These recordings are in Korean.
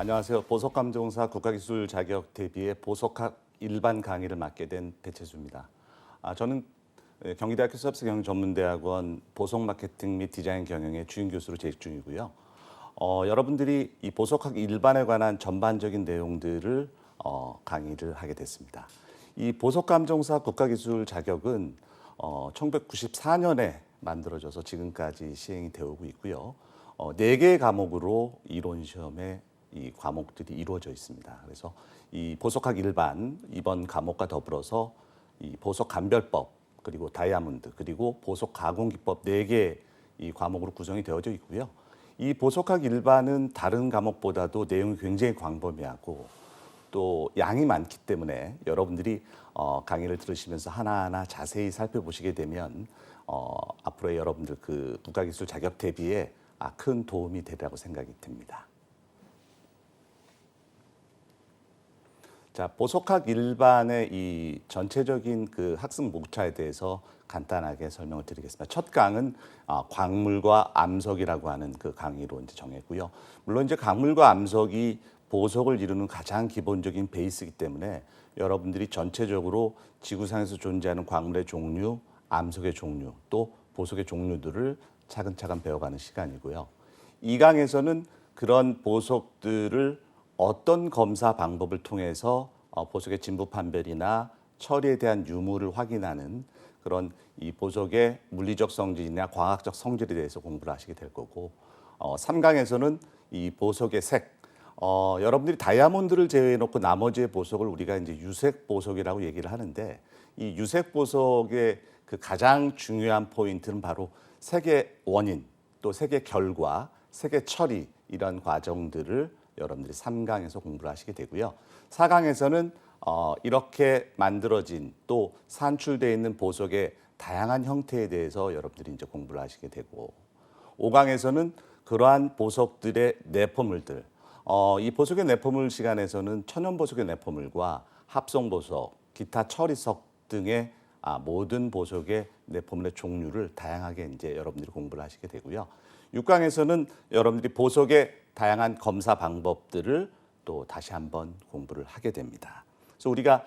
안녕하세요. 보석감정사 국가기술 자격 대비의 보석학 일반 강의를 맡게 된 배채수입니다. 저는 경기대학교 서비스경영전문대학원 보석마케팅 및 디자인 경영의 주임 교수로 재직 중이고요. 여러분들이 이 보석학 일반에 관한 전반적인 내용들을 강의를 하게 됐습니다. 이 보석감정사 국가기술 자격은 1994년에 만들어져서 지금까지 시행이 되어 오고 있고요. 4개의 과목으로 이론 시험에 이 과목들이 이루어져 있습니다. 그래서 이 보석학 일반 이번 과목과 더불어서 이 보석 감별법 그리고 다이아몬드 그리고 보석 가공 기법 4개 이 과목으로 구성이 되어져 있고요. 이 보석학 일반은 다른 과목보다도 내용이 굉장히 광범위하고 또 양이 많기 때문에 여러분들이 강의를 들으시면서 하나하나 자세히 살펴보시게 되면 앞으로의 여러분들 그 국가기술 자격 대비에 큰 도움이 되리라고 생각이 듭니다. 자, 보석학 일반의 이 전체적인 그 학습 목차에 대해서 간단하게 설명을 드리겠습니다. 첫 강은 광물과 암석이라고 하는 그 강의로 이제 정했고요. 물론 이제 광물과 암석이 보석을 이루는 가장 기본적인 베이스이기 때문에 여러분들이 전체적으로 지구상에서 존재하는 광물의 종류, 암석의 종류, 또 보석의 종류들을 차근차근 배워가는 시간이고요. 이 강에서는 그런 보석들을 어떤 검사 방법을 통해서 보석의 진부 판별이나 처리에 대한 유무를 확인하는 그런 이 보석의 물리적 성질이나 광학적 성질에 대해서 공부를 하시게 될 거고 3강에서는 이 보석의 색, 여러분들이 다이아몬드를 제외해 놓고 나머지의 보석을 우리가 이제 유색 보석이라고 얘기를 하는데 이 유색 보석의 그 가장 중요한 포인트는 바로 색의 원인, 또 색의 결과, 색의 처리 이런 과정들을 여러분들이 3강에서 공부를 하시게 되고요. 4강에서는 이렇게 만들어진 또 산출되어 있는 보석의 다양한 형태에 대해서 여러분들이 이제 공부를 하시게 되고 5강에서는 그러한 보석들의 내포물들, 이 보석의 내포물 시간에서는 천연보석의 내포물과 합성보석, 기타 처리석 등의 모든 보석의 내포물의 종류를 다양하게 이제 여러분들이 공부를 하시게 되고요. 6강에서는 여러분들이 보석의 다양한 검사 방법들을 또 다시 한번 공부를 하게 됩니다. 그래서 우리가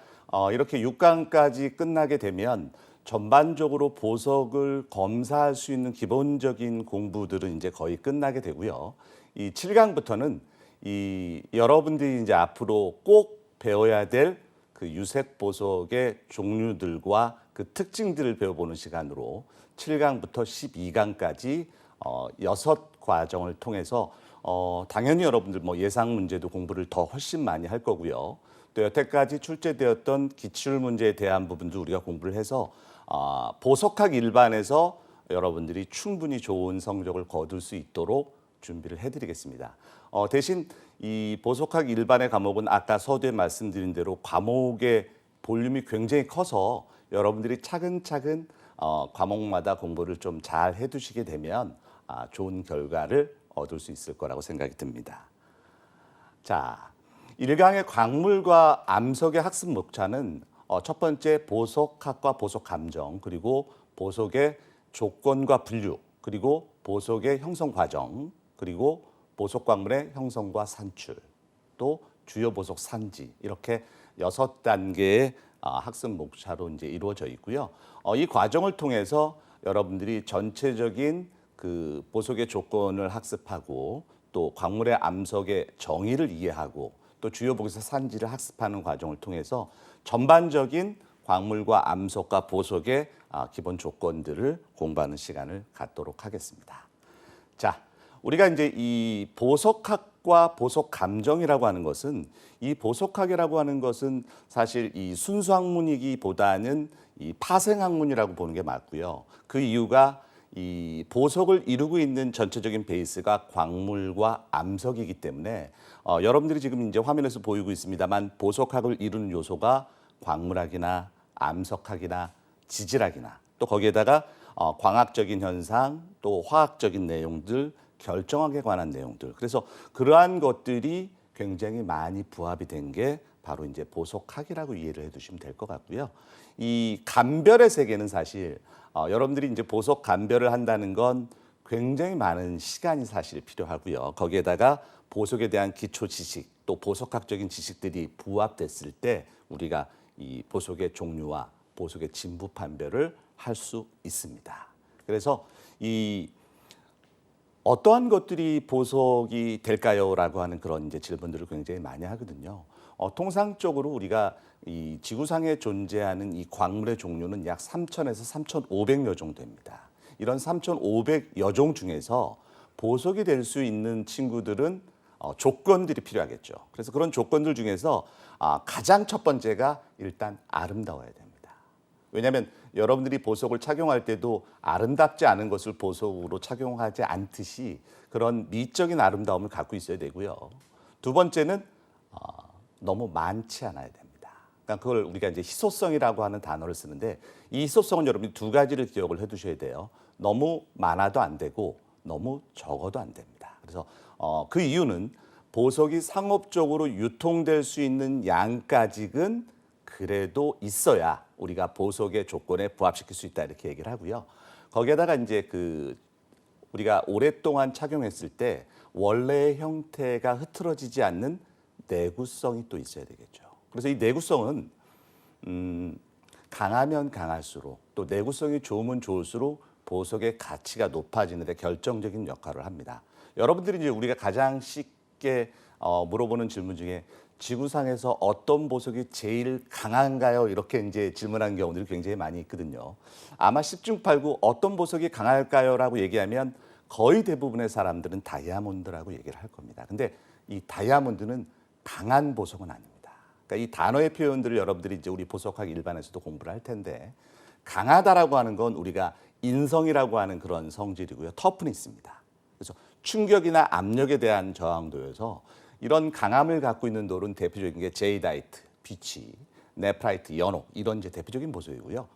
이렇게 6강까지 끝나게 되면 전반적으로 보석을 검사할 수 있는 기본적인 공부들은 이제 거의 끝나게 되고요. 이 7강부터는 이 여러분들이 이제 앞으로 꼭 배워야 될 그 유색 보석의 종류들과 그 특징들을 배워보는 시간으로 7강부터 12강까지 6과정을 통해서 당연히 여러분들 뭐 예상 문제도 공부를 더 훨씬 많이 할 거고요. 또 여태까지 출제되었던 기출 문제에 대한 부분도 우리가 공부를 해서 보석학 일반에서 여러분들이 충분히 좋은 성적을 거둘 수 있도록 준비를 해드리겠습니다. 대신 이 보석학 일반의 과목은 아까 서두에 말씀드린 대로 과목의 볼륨이 굉장히 커서 여러분들이 차근차근 과목마다 공부를 좀 잘 해두시게 되면 좋은 결과를 얻을 수 있을 거라고 생각이 듭니다. 자, 1강의 광물과 암석의 학습 목차는 첫 번째 보석학과 보석감정, 그리고 보석의 조건과 분류, 그리고 보석의 형성 과정, 그리고 보석 광물의 형성과 산출, 또 주요 보석 산지 이렇게 6단계의 학습 목차로 이제 이루어져 있고요. 이 과정을 통해서 여러분들이 전체적인 그 보석의 조건을 학습하고 또 광물의 암석의 정의를 이해하고 또 주요 보석 산지를 학습하는 과정을 통해서 전반적인 광물과 암석과 보석의 기본 조건들을 공부하는 시간을 갖도록 하겠습니다. 자, 우리가 이제 이 보석학과 보석감정이라고 하는 것은 이 보석학이라고 하는 것은 사실 이 순수학문이기보다는 이 파생학문이라고 보는 게 맞고요. 그 이유가 이 보석을 이루고 있는 전체적인 베이스가 광물과 암석이기 때문에 여러분들이 지금 이제 화면에서 보이고 있습니다만 보석학을 이루는 요소가 광물학이나 암석학이나 지질학이나 또 거기에다가 광학적인 현상 또 화학적인 내용들 결정학에 관한 내용들 그래서 그러한 것들이 굉장히 많이 부합이 된 게 바로 이제 보석학이라고 이해를 해두시면 될 것 같고요. 이 감별의 세계는 사실 여러분들이 이제 보석 감별을 한다는 건 굉장히 많은 시간이 사실 필요하고요. 거기에다가 보석에 대한 기초 지식 또 보석학적인 지식들이 부합됐을 때 우리가 이 보석의 종류와 보석의 진부 판별을 할 수 있습니다. 그래서 이 어떠한 것들이 보석이 될까요?라고 하는 그런 이제 질문들을 굉장히 많이 하거든요. 통상적으로 우리가 이 지구상에 존재하는 이 광물의 종류는 약 3,000에서 3,500여 종 됩니다. 이런 3,500여 종 중에서 보석이 될 수 있는 친구들은 조건들이 필요하겠죠. 그래서 그런 조건들 중에서 가장 첫 번째가 일단 아름다워야 됩니다. 왜냐하면 여러분들이 보석을 착용할 때도 아름답지 않은 것을 보석으로 착용하지 않듯이 그런 미적인 아름다움을 갖고 있어야 되고요. 두 번째는 너무 많지 않아야 됩니다. 그러니까 그걸 우리가 이제 희소성이라고 하는 단어를 쓰는데 이 희소성은 여러분이 두 가지를 기억을 해두셔야 돼요. 너무 많아도 안 되고 너무 적어도 안 됩니다. 그래서 그 이유는 보석이 상업적으로 유통될 수 있는 양까지는 그래도 있어야 우리가 보석의 조건에 부합시킬 수 있다 이렇게 얘기를 하고요. 거기에다가 이제 우리가 오랫동안 착용했을 때 원래의 형태가 흐트러지지 않는 내구성이 또 있어야 되겠죠. 그래서 이 내구성은 강하면 강할수록 또 내구성이 좋으면 좋을수록 보석의 가치가 높아지는 데 결정적인 역할을 합니다. 여러분들이 이제 우리가 가장 쉽게 물어보는 질문 중에 지구상에서 어떤 보석이 제일 강한가요? 이렇게 이제 질문하는 경우들이 굉장히 많이 있거든요. 아마 10중 8구 어떤 보석이 강할까요? 라고 얘기하면 거의 대부분의 사람들은 다이아몬드라고 얘기를 할 겁니다. 근데 이 다이아몬드는 강한 보석은 아닙니다. 그러니까 이 단어의 표현들을 여러분들이 이제 우리 보석학 일반에서도 공부를 할 텐데 강하다라고 하는 건 우리가 인성이라고 하는 그런 성질이고요. 터프니스입니다. 그래서 충격이나 압력에 대한 저항도여서 이런 강함을 갖고 있는 돌은 대표적인 게 제이다이트, 비치, 네프라이트, 연옥 이런 이제 대표적인 보석이고요.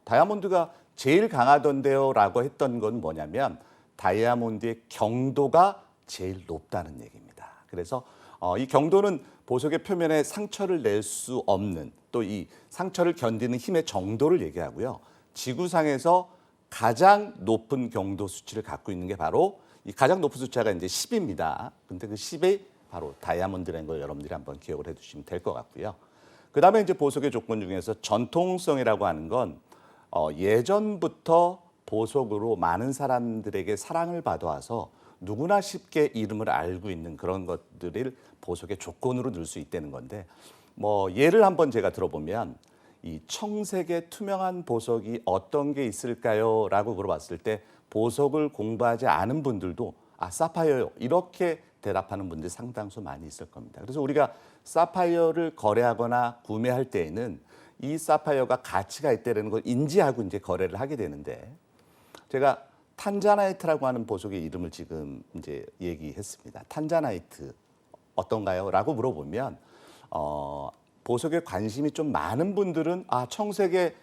다이아몬드가 제일 강하던데요라고 했던 건 뭐냐면 다이아몬드의 경도가 제일 높다는 얘기입니다. 그래서 이 경도는 보석의 표면에 상처를 낼 수 없는 또 이 상처를 견디는 힘의 정도를 얘기하고요. 지구상에서 가장 높은 경도 수치를 갖고 있는 게 바로 이 가장 높은 숫자가 이제 10입니다. 근데 그 10이 바로 다이아몬드라는 걸 여러분들이 한번 기억을 해두시면 될 것 같고요. 그 다음에 이제 보석의 조건 중에서 전통성이라고 하는 건 예전부터 보석으로 많은 사람들에게 사랑을 받아와서 누구나 쉽게 이름을 알고 있는 그런 것들을 보석의 조건으로 넣을 수 있다는 건데 예를 한번 제가 들어보면 이 청색의 투명한 보석이 어떤 게 있을까요? 라고 물어봤을 때 보석을 공부하지 않은 분들도 사파이어요 이렇게 대답하는 분들이 상당수 많이 있을 겁니다. 그래서 우리가 사파이어를 거래하거나 구매할 때에는 이 사파이어가 가치가 있다는 걸 인지하고 이제 거래를 하게 되는데 제가 탄자나이트라고 하는 보석의 이름을 지금 이제 얘기했습니다. 탄자나이트 어떤가요? 라고 물어보면 보석에 관심이 좀 많은 분들은 청색의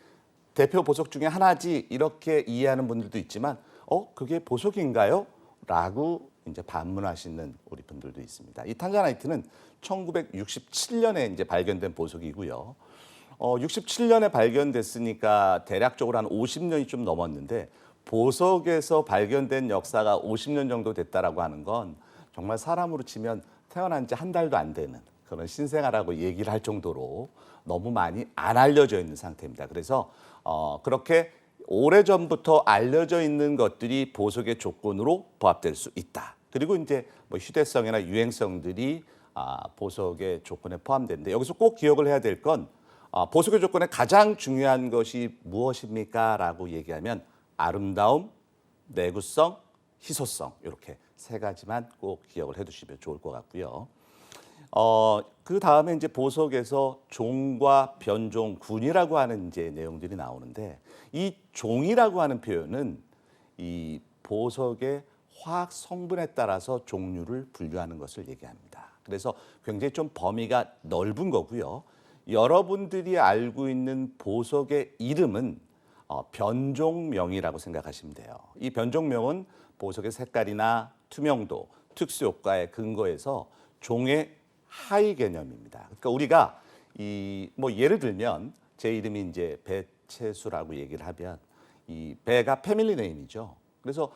대표 보석 중에 하나지 이렇게 이해하는 분들도 있지만 그게 보석인가요? 라고 이제 반문하시는 우리 분들도 있습니다. 이 탄자나이트는 1967년에 이제 발견된 보석이고요. 67년에 발견됐으니까 대략적으로 한 50년이 좀 넘었는데 보석에서 발견된 역사가 50년 정도 됐다라고 하는 건 정말 사람으로 치면 태어난 지 한 달도 안 되는 그런 신생아라고 얘기를 할 정도로 너무 많이 안 알려져 있는 상태입니다. 그래서 그렇게 오래전부터 알려져 있는 것들이 보석의 조건으로 부합될 수 있다. 그리고 이제 휴대성이나 유행성들이 보석의 조건에 포함되는데 여기서 꼭 기억을 해야 될 건 보석의 조건에 가장 중요한 것이 무엇입니까? 라고 얘기하면 아름다움, 내구성, 희소성 이렇게 세 가지만 꼭 기억을 해두시면 좋을 것 같고요. 그 다음에 이제 보석에서 종과 변종, 군이라고 하는 이제 내용들이 나오는데 이 종이라고 하는 표현은 이 보석의 화학 성분에 따라서 종류를 분류하는 것을 얘기합니다. 그래서 굉장히 좀 범위가 넓은 거고요. 여러분들이 알고 있는 보석의 이름은 변종명이라고 생각하시면 돼요. 이 변종명은 보석의 색깔이나 투명도, 특수 효과에 근거해서 종의 하위 개념입니다. 그러니까 우리가 예를 들면 제 이름이 이제 배채수라고 얘기를 하면 이 배가 패밀리 네임이죠. 그래서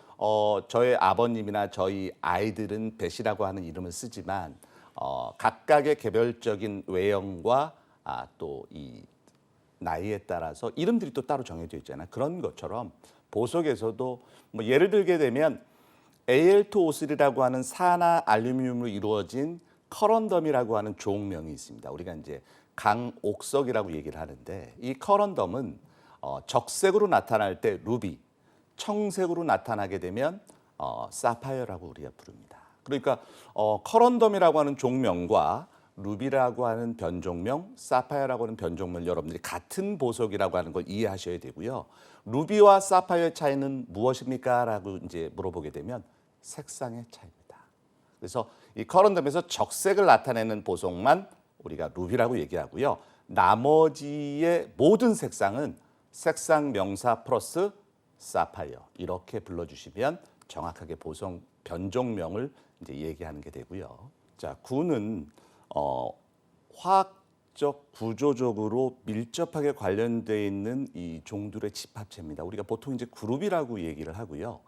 저의 아버님이나 저희 아이들은 벳이라고 하는 이름을 쓰지만 각각의 개별적인 외형과 또 이 나이에 따라서 이름들이 또 따로 정해져 있잖아요. 그런 것처럼 보석에서도 뭐 예를 들게 되면 AL2O3라고 하는 산화 알루미늄으로 이루어진 커런덤이라고 하는 종명이 있습니다. 우리가 이제 강옥석이라고 얘기를 하는데 이 커런덤은 적색으로 나타날 때 루비, 청색으로 나타나게 되면 사파이어라고 우리가 부릅니다. 그러니까 커런덤이라고 하는 종명과 루비라고 하는 변종명, 사파이어라고 하는 변종명 여러분들이 같은 보석이라고 하는 걸 이해하셔야 되고요. 루비와 사파이어의 차이는 무엇입니까? 라고 이제 물어보게 되면 색상의 차이입니다. 그래서 이 커런덤에서 적색을 나타내는 보석만 우리가 루비라고 얘기하고요. 나머지의 모든 색상은 색상 명사 플러스 사파이어 이렇게 불러주시면 정확하게 보석 변종명을 이제 얘기하는 게 되고요. 자, 구는 화학적 구조적으로 밀접하게 관련되어 있는 이 종들의 집합체입니다. 우리가 보통 이제 그룹이라고 얘기를 하고요.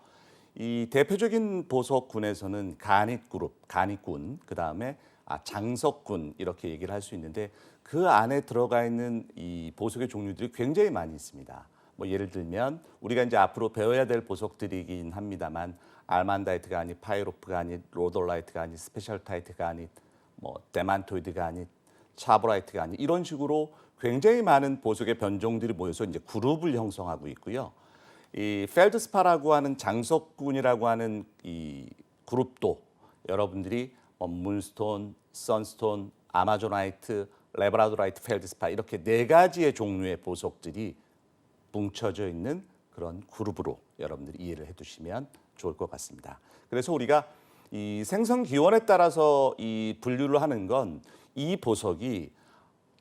이 대표적인 보석군에서는 간잇그룹, 간잇군, 그 다음에 장석군 이렇게 얘기를 할 수 있는데 그 안에 들어가 있는 이 보석의 종류들이 굉장히 많이 있습니다. 뭐 예를 들면 우리가 이제 앞으로 배워야 될 보석들이긴 합니다만 알만다이트가 아닌 파이로프가 아닌 로돌라이트가 아닌 스페셜타이트가 아닌 뭐 데만토이드가 아닌 차브라이트가 아닌 이런 식으로 굉장히 많은 보석의 변종들이 모여서 이제 그룹을 형성하고 있고요. 이 펠드스파라고 하는 장석군이라고 하는 이 그룹도 여러분들이 문스톤, 선스톤, 아마존나이트, 레브라도라이트, 펠드스파 이렇게 네 가지의 종류의 보석들이 뭉쳐져 있는 그런 그룹으로 여러분들이 이해를 해두시면 좋을 것 같습니다. 그래서 우리가 이 생성 기원에 따라서 이 분류를 하는 건 이 보석이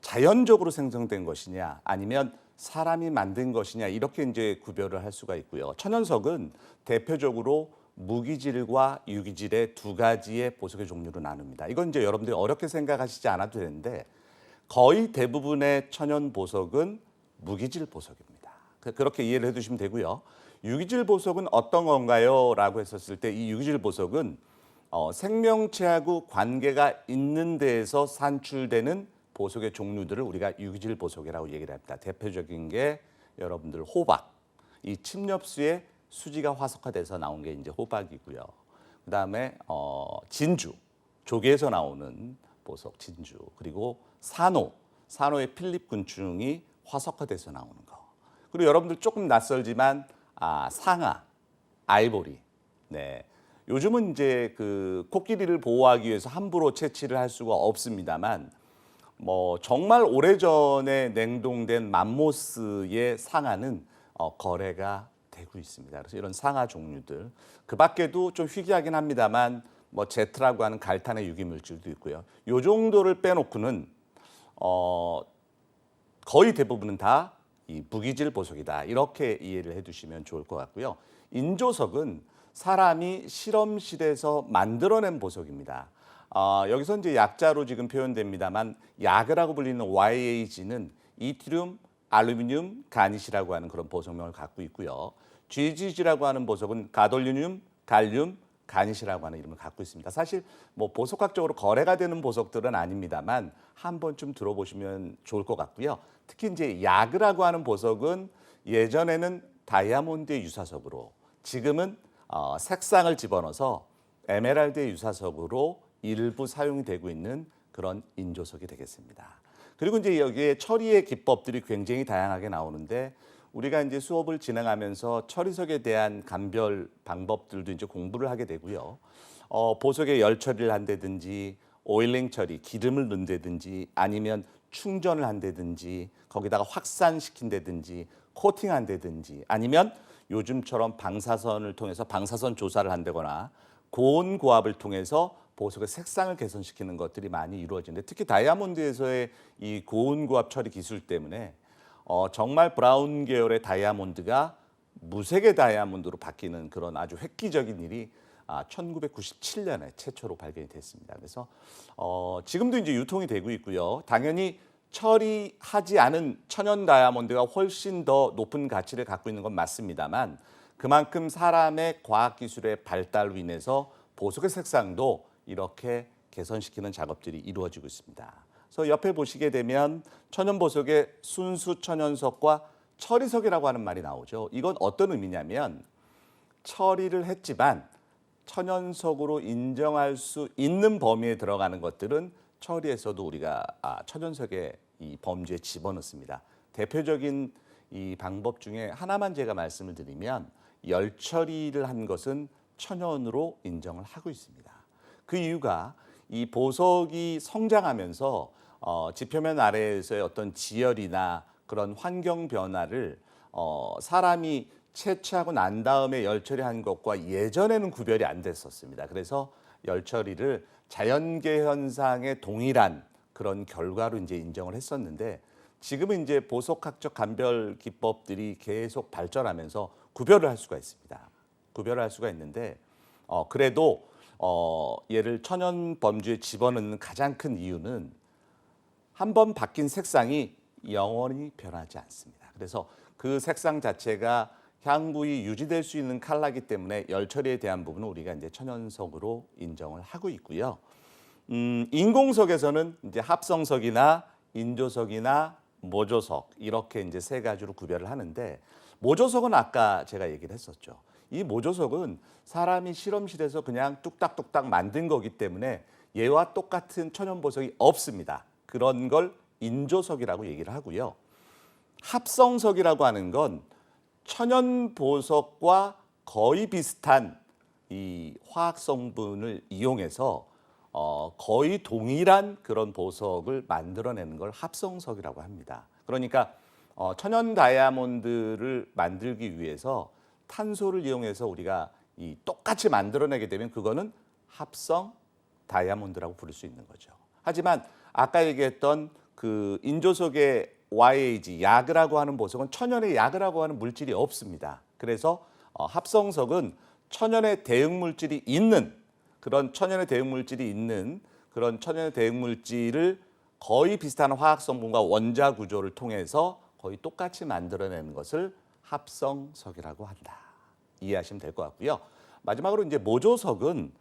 자연적으로 생성된 것이냐 아니면 사람이 만든 것이냐 이렇게 이제 구별을 할 수가 있고요. 천연석은 대표적으로 무기질과 유기질의 두 가지의 보석의 종류로 나눕니다. 이건 이제 여러분들이 어렵게 생각하시지 않아도 되는데 거의 대부분의 천연 보석은 무기질 보석입니다. 그렇게 이해를 해두시면 되고요. 유기질 보석은 어떤 건가요? 라고 했었을 때 이 유기질 보석은 생명체하고 관계가 있는 데에서 산출되는 보석의 종류들을 우리가 유기질 보석이라고 얘기를 합니다. 대표적인 게 여러분들 호박, 이 침엽수에 수지가 화석화돼서 나온 게 이제 호박이고요. 그다음에 진주, 조개에서 나오는 보석 진주, 그리고 산호의 필립군충이 화석화돼서 나오는 거. 그리고 여러분들 조금 낯설지만 상아, 아이보리, 네. 요즘은 이제 그 코끼리를 보호하기 위해서 함부로 채취를 할 수가 없습니다만 뭐 정말 오래전에 냉동된 맘모스의 상아는 거래가 되고 있습니다. 그래서 이런 상아 종류들 그 밖에도 좀 희귀하긴 합니다만 뭐 제트라고 하는 갈탄의 유기물질도 있고요. 요 정도를 빼놓고는 거의 대부분은 다 이 무기질 보석이다 이렇게 이해를 해두시면 좋을 것 같고요. 인조석은 사람이 실험실에서 만들어낸 보석입니다. 여기서 이제 약자로 지금 표현됩니다만 야그라고 불리는 YAG는 이트륨, 알루미늄, 가닛이라고 하는 그런 보석명을 갖고 있고요. GGG라고 하는 보석은 가돌륨, 갈륨, 가닛이라고 하는 이름을 갖고 있습니다. 사실 뭐 보석학적으로 거래가 되는 보석들은 아닙니다만 한 번쯤 들어보시면 좋을 것 같고요. 특히 이제 야그라고 하는 보석은 예전에는 다이아몬드의 유사석으로 지금은 색상을 집어넣어서 에메랄드의 유사석으로 일부 사용이 되고 있는 그런 인조석이 되겠습니다. 그리고 이제 여기에 처리의 기법들이 굉장히 다양하게 나오는데 우리가 이제 수업을 진행하면서 처리석에 대한 감별 방법들도 이제 공부를 하게 되고요. 보석에 열 처리를 한다든지 오일링 처리, 기름을 넣는다든지 아니면 충전을 한다든지 거기다가 확산시킨다든지 코팅한다든지 아니면 요즘처럼 방사선을 통해서 방사선 조사를 한다거나 고온 고압을 통해서 보석의 색상을 개선시키는 것들이 많이 이루어지는데 특히 다이아몬드에서의 이 고온 고압 처리 기술 때문에 정말 브라운 계열의 다이아몬드가 무색의 다이아몬드로 바뀌는 그런 아주 획기적인 일이 1997년에 최초로 발견이 됐습니다. 그래서 지금도 이제 유통이 되고 있고요. 당연히 처리하지 않은 천연 다이아몬드가 훨씬 더 높은 가치를 갖고 있는 건 맞습니다만 그만큼 사람의 과학기술의 발달로 인해서 보석의 색상도 이렇게 개선시키는 작업들이 이루어지고 있습니다. 그래서 옆에 보시게 되면 천연보석의 순수 천연석과 처리석이라고 하는 말이 나오죠. 이건 어떤 의미냐면 처리를 했지만 천연석으로 인정할 수 있는 범위에 들어가는 것들은 처리에서도 우리가 천연석의 이 범주에 집어넣습니다. 대표적인 이 방법 중에 하나만 제가 말씀을 드리면 열 처리를 한 것은 천연으로 인정을 하고 있습니다. 그 이유가 이 보석이 성장하면서 지표면 아래에서의 어떤 지열이나 그런 환경 변화를 사람이 채취하고 난 다음에 열 처리한 것과 예전에는 구별이 안 됐었습니다. 그래서 열 처리를 자연계 현상에 동일한 그런 결과로 이제 인정을 했었는데 지금은 이제 보석학적 감별 기법들이 계속 발전하면서 구별을 할 수가 있습니다. 구별을 할 수가 있는데 그래도 얘를 천연 범주에 집어넣는 가장 큰 이유는 한 번 바뀐 색상이 영원히 변하지 않습니다. 그래서 그 색상 자체가 향후에 유지될 수 있는 컬러이기 때문에 열 처리에 대한 부분은 우리가 이제 천연석으로 인정을 하고 있고요. 인공석에서는 이제 합성석이나 인조석이나 모조석 이렇게 이제 세 가지로 구별을 하는데 모조석은 아까 제가 얘기를 했었죠. 이 모조석은 사람이 실험실에서 그냥 뚝딱뚝딱 만든 거기 때문에 얘와 똑같은 천연 보석이 없습니다. 그런 걸 인조석이라고 얘기를 하고요. 합성석이라고 하는 건 천연 보석과 거의 비슷한 이 화학 성분을 이용해서 거의 동일한 그런 보석을 만들어내는 걸 합성석이라고 합니다. 그러니까 천연 다이아몬드를 만들기 위해서 탄소를 이용해서 우리가 이 똑같이 만들어내게 되면 그거는 합성 다이아몬드라고 부를 수 있는 거죠. 하지만 아까 얘기했던 그 인조석의 YAG, 야그라고 하는 보석은 천연의 야그라고 하는 물질이 없습니다. 그래서 합성석은 천연의 대응 물질이 있는 그런 천연의 대응 물질이 있는 그런 천연의 대응 물질을 거의 비슷한 화학 성분과 원자 구조를 통해서 거의 똑같이 만들어내는 것을 합성석이라고 한다. 이해하시면 될 것 같고요. 마지막으로 이제 모조석은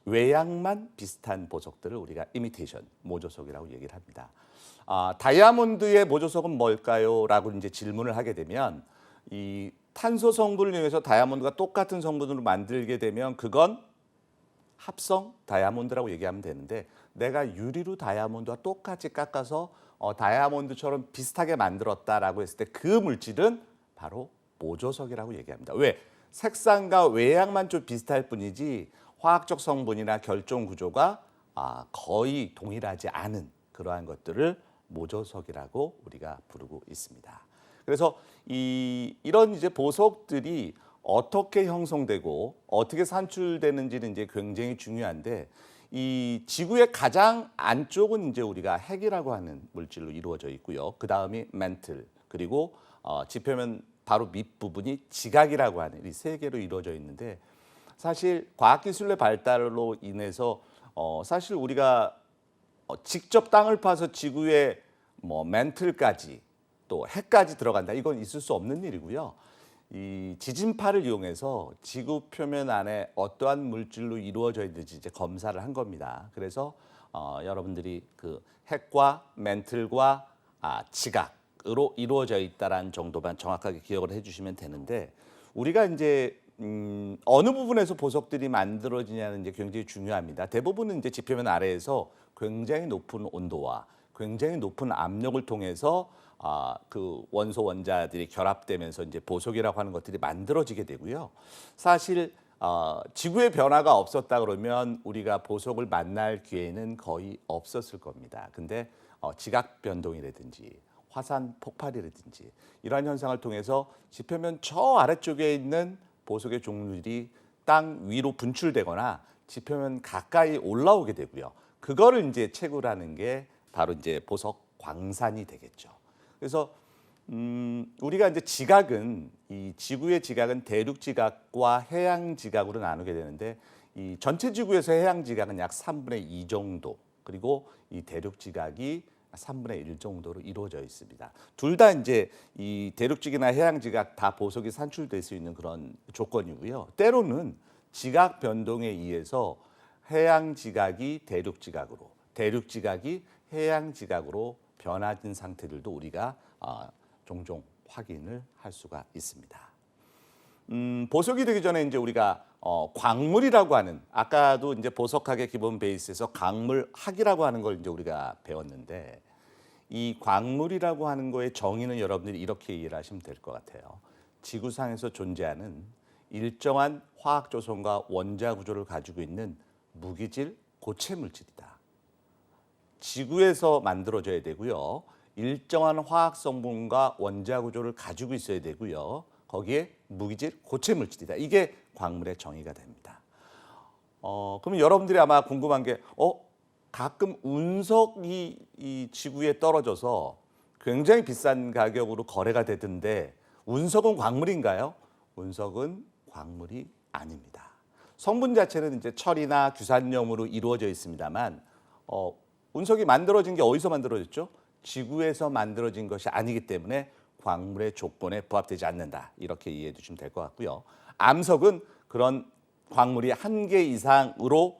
외양만 비슷한 보석들을 우리가 이미테이션 모조석이라고 얘기를 합니다. 다이아몬드의 모조석은 뭘까요? 라고 이제 질문을 하게 되면 이 탄소 성분을 이용해서 다이아몬드가 똑같은 성분으로 만들게 되면 그건 합성 다이아몬드라고 얘기하면 되는데 내가 유리로 다이아몬드와 똑같이 깎아서 다이아몬드처럼 비슷하게 만들었다라고 했을 때 그 물질은 바로 모조석이라고 얘기합니다. 왜? 색상과 외양만 좀 비슷할 뿐이지 화학적 성분이나 결정 구조가 거의 동일하지 않은 그러한 것들을 모조석이라고 우리가 부르고 있습니다. 그래서 이런 이제 보석들이 어떻게 형성되고 어떻게 산출되는지는 이제 굉장히 중요한데 이 지구의 가장 안쪽은 이제 우리가 핵이라고 하는 물질로 이루어져 있고요. 그 다음이 맨틀 그리고 지표면 바로 밑부분이 지각이라고 하는 이 세 개로 이루어져 있는데 사실 과학기술의 발달로 인해서 사실 우리가 직접 땅을 파서 지구의 뭐 맨틀까지 또 핵까지 들어간다 이건 있을 수 없는 일이고요. 이 지진파를 이용해서 지구 표면 안에 어떠한 물질로 이루어져 있는지 이제 검사를 한 겁니다. 그래서 여러분들이 그 핵과 맨틀과 지각으로 이루어져 있다라는 정도만 정확하게 기억을 해주시면 되는데 우리가 이제 어느 부분에서 보석들이 만들어지냐는 이제 굉장히 중요합니다. 대부분은 이제 지표면 아래에서 굉장히 높은 온도와 굉장히 높은 압력을 통해서 그 원소 원자들이 결합되면서 이제 보석이라고 하는 것들이 만들어지게 되고요. 사실 지구의 변화가 없었다 그러면 우리가 보석을 만날 기회는 거의 없었을 겁니다. 근데 지각 변동이라든지 화산 폭발이라든지 이러한 현상을 통해서 지표면 저 아래쪽에 있는 보석의 종류들이 땅 위로 분출되거나 지표면 가까이 올라오게 되고요. 그거를 이제 채굴하는 게 바로 이제 보석 광산이 되겠죠. 그래서 우리가 이제 지각은 이 지구의 지각은 대륙 지각과 해양 지각으로 나누게 되는데 이 전체 지구에서 해양 지각은 약 3분의 2 정도 그리고 이 대륙 지각이 3분의 1 정도로 이루어져 있습니다. 둘 다 이제 이 대륙 지기나 해양 지각 다 보석이 산출될 수 있는 그런 조건이고요. 때로는 지각 변동에 의해서 해양 지각이 대륙 지각으로, 대륙 지각이 해양 지각으로 변화된 상태들도 우리가 종종 확인을 할 수가 있습니다. 보석이 되기 전에 이제 우리가 광물이라고 하는, 아까도 이제 보석학의 기본 베이스에서 광물학이라고 하는 걸 이제 우리가 배웠는데, 이 광물이라고 하는 거의 정의는 여러분들이 이렇게 이해를 하시면 될 것 같아요. 지구상에서 존재하는 일정한 화학 조성과 원자 구조를 가지고 있는 무기질 고체 물질이다. 지구에서 만들어져야 되고요. 일정한 화학 성분과 원자 구조를 가지고 있어야 되고요. 거기에 무기질 고체 물질이다. 이게 광물의 정의가 됩니다. 그러면 여러분들이 아마 궁금한 게 가끔 운석이 이 지구에 떨어져서 굉장히 비싼 가격으로 거래가 되던데 운석은 광물인가요? 운석은 광물이 아닙니다. 성분 자체는 이제 철이나 규산염으로 이루어져 있습니다만 운석이 만들어진 게 어디서 만들어졌죠? 지구에서 만들어진 것이 아니기 때문에 광물의 조건에 부합되지 않는다. 이렇게 이해해 주시면 될 것 같고요. 암석은 그런 광물이 한 개 이상으로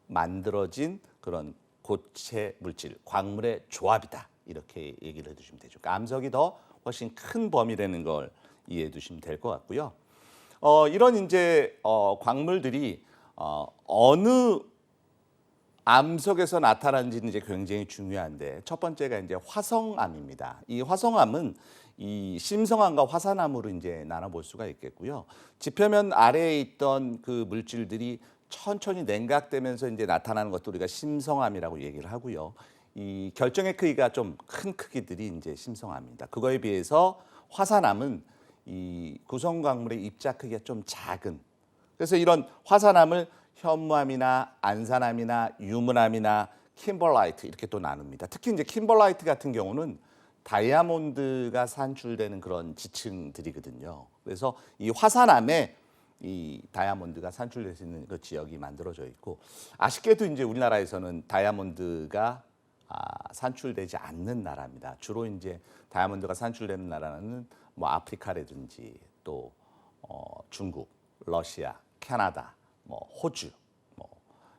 만들어진 그런 고체 물질, 광물의 조합이다. 이렇게 얘기를 해주시면 되죠. 그러니까 암석이 더 훨씬 큰 범위라는 걸 이해해 두시면 될 것 같고요. 이런 이제 광물들이 어느 암석에서 나타나는지는 이제 굉장히 중요한데, 첫 번째가 이제 화성암입니다. 이 화성암은 이 심성암과 화산암으로 이제 나눠볼 수가 있겠고요. 지표면 아래에 있던 그 물질들이 천천히 냉각되면서 이제 나타나는 것도 우리가 심성암이라고 얘기를 하고요. 이 결정의 크기가 좀 큰 크기들이 이제 심성암입니다. 그거에 비해서 화산암은 이 구성 광물의 입자 크기가 좀 작은. 그래서 이런 화산암을 현무암이나 안산암이나 유문암이나 킴벌라이트 이렇게 또 나눕니다. 특히 이제 킴벌라이트 같은 경우는 다이아몬드가 산출되는 그런 지층들이거든요. 그래서 이 화산암에 이 다이아몬드가 산출될 수 있는 그 지역이 만들어져 있고, 아쉽게도 이제 우리나라에서는 다이아몬드가 산출되지 않는 나라입니다. 주로 이제 다이아몬드가 산출되는 나라는 뭐 아프리카라든지 또 중국, 러시아, 캐나다, 뭐 호주, 뭐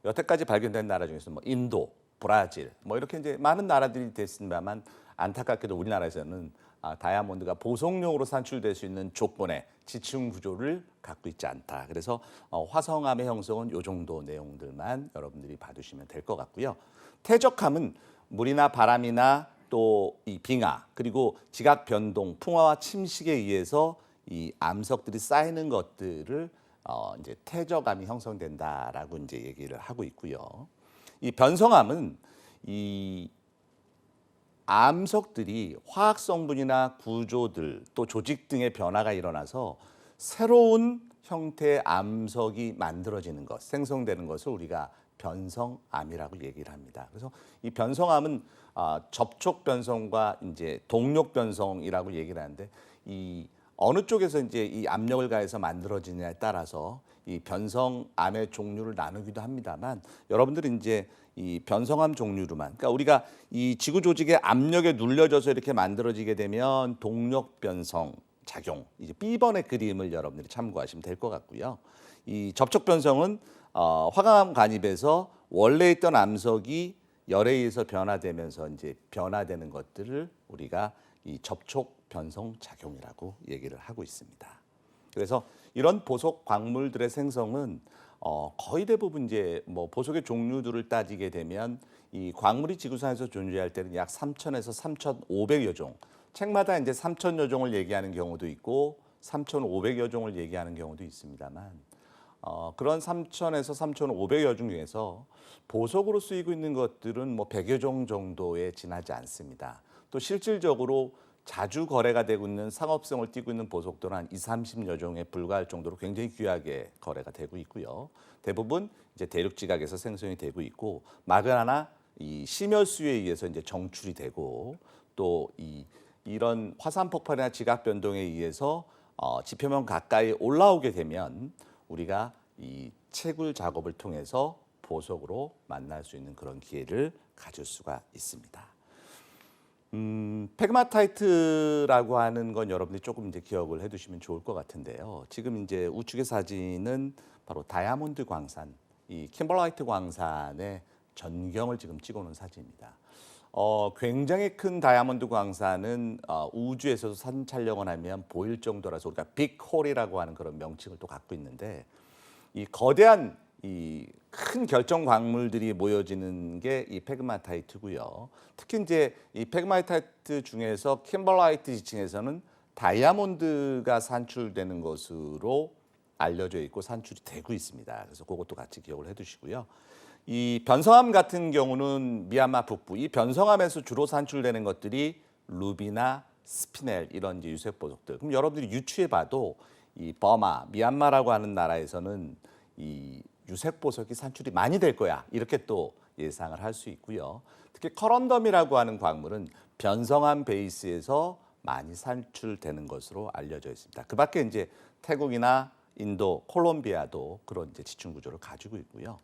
여태까지 발견된 나라 중에서 뭐 인도, 브라질, 뭐 이렇게 이제 많은 나라들이 됐습니다만, 안타깝게도 우리나라에서는 다이아몬드가 보석용으로 산출될 수 있는 조건의 지층 구조를 갖고 있지 않다. 그래서 화성암의 형성은 이 정도 내용들만 여러분들이 봐두시면 될 것 같고요. 퇴적함은 물이나 바람이나 또 이 빙하, 그리고 지각 변동, 풍화와 침식에 의해서 이 암석들이 쌓이는 것들을 이제 퇴적암이 형성된다라고 이제 얘기를 하고 있고요. 이 변성암은 이 암석들이 화학 성분이나 구조들 또 조직 등의 변화가 일어나서 새로운 형태의 암석이 만들어지는 것, 생성되는 것을 우리가 변성암이라고 얘기를 합니다. 그래서 이 변성암은 접촉 변성과 이제 동력 변성이라고 얘기를 하는데, 이 어느 쪽에서 이제 이 압력을 가해서 만들어지냐에 따라서 이 변성암의 종류를 나누기도 합니다만, 여러분들이 이제 이 변성암 종류로만, 그러니까 우리가 이 지구 조직의 압력에 눌려져서 이렇게 만들어지게 되면 동력 변성 작용, 이제 B번의 그림을 여러분들이 참고하시면 될 것 같고요. 이 접촉 변성은 화강암 간입에서 원래 있던 암석이 열에 의해서 변화되면서 이제 변화되는 것들을 우리가 이 접촉 변성 작용이라고 얘기를 하고 있습니다. 그래서 이런 보석 광물들의 생성은 거의 대부분 이제 뭐 보석의 종류들을 따지게 되면 이 광물이 지구상에서 존재할 때는 약 3,000에서 3,500여 종, 책마다 이제 3,000여 종을 얘기하는 경우도 있고 3,500여 종을 얘기하는 경우도 있습니다만, 그런 3,000에서 3,500여 종 중에서 보석으로 쓰이고 있는 것들은 뭐 100여 종 정도에 지나지 않습니다. 또 실질적으로 자주 거래가 되고 있는 상업성을 띠고 있는 보석들은 한 20, 30여 종에 불과할 정도로 굉장히 귀하게 거래가 되고 있고요. 대부분 이제 대륙 지각에서 생성이 되고 있고, 마그나나 이 심혈수에 의해서 이제 정출이 되고, 또 이런 화산 폭발이나 지각 변동에 의해서 지표면 가까이 올라오게 되면 우리가 이 채굴 작업을 통해서 보석으로 만날 수 있는 그런 기회를 가질 수가 있습니다. 페그마타이트라고 하는 건 여러분들이 조금 이제 기억을 해두시면 좋을 것 같은데요. 지금 이제 우측의 사진은 바로 다이아몬드 광산, 이 킴벌라이트 광산의 전경을 지금 찍어놓은 사진입니다. 굉장히 큰 다이아몬드 광산은 우주에서도 사진 촬영을 하면 보일 정도라서 우리가 빅홀이라고 하는 그런 명칭을 또 갖고 있는데, 이 거대한 이 큰 결정 광물들이 모여지는 게 이 페그마타이트고요. 특히 이제 이 페그마타이트 중에서 킴벌라이트 지층에서는 다이아몬드가 산출되는 것으로 알려져 있고 산출이 되고 있습니다. 그래서 그것도 같이 기억을 해두시고요. 이 변성암 같은 경우는 미얀마 북부, 이 변성암에서 주로 산출되는 것들이 루비나 스피넬 이런 이제 유색 보석들. 그럼 여러분들이 유추해봐도 이 버마, 미얀마라고 하는 나라에서는 이 유색 보석이 산출이 많이 될 거야, 이렇게 또 예상을 할 수 있고요. 특히 커런덤이라고 하는 광물은 변성암 베이스에서 많이 산출되는 것으로 알려져 있습니다. 그밖에 이제 태국이나 인도, 콜롬비아도 그런 이제 지층 구조를 가지고 있고요.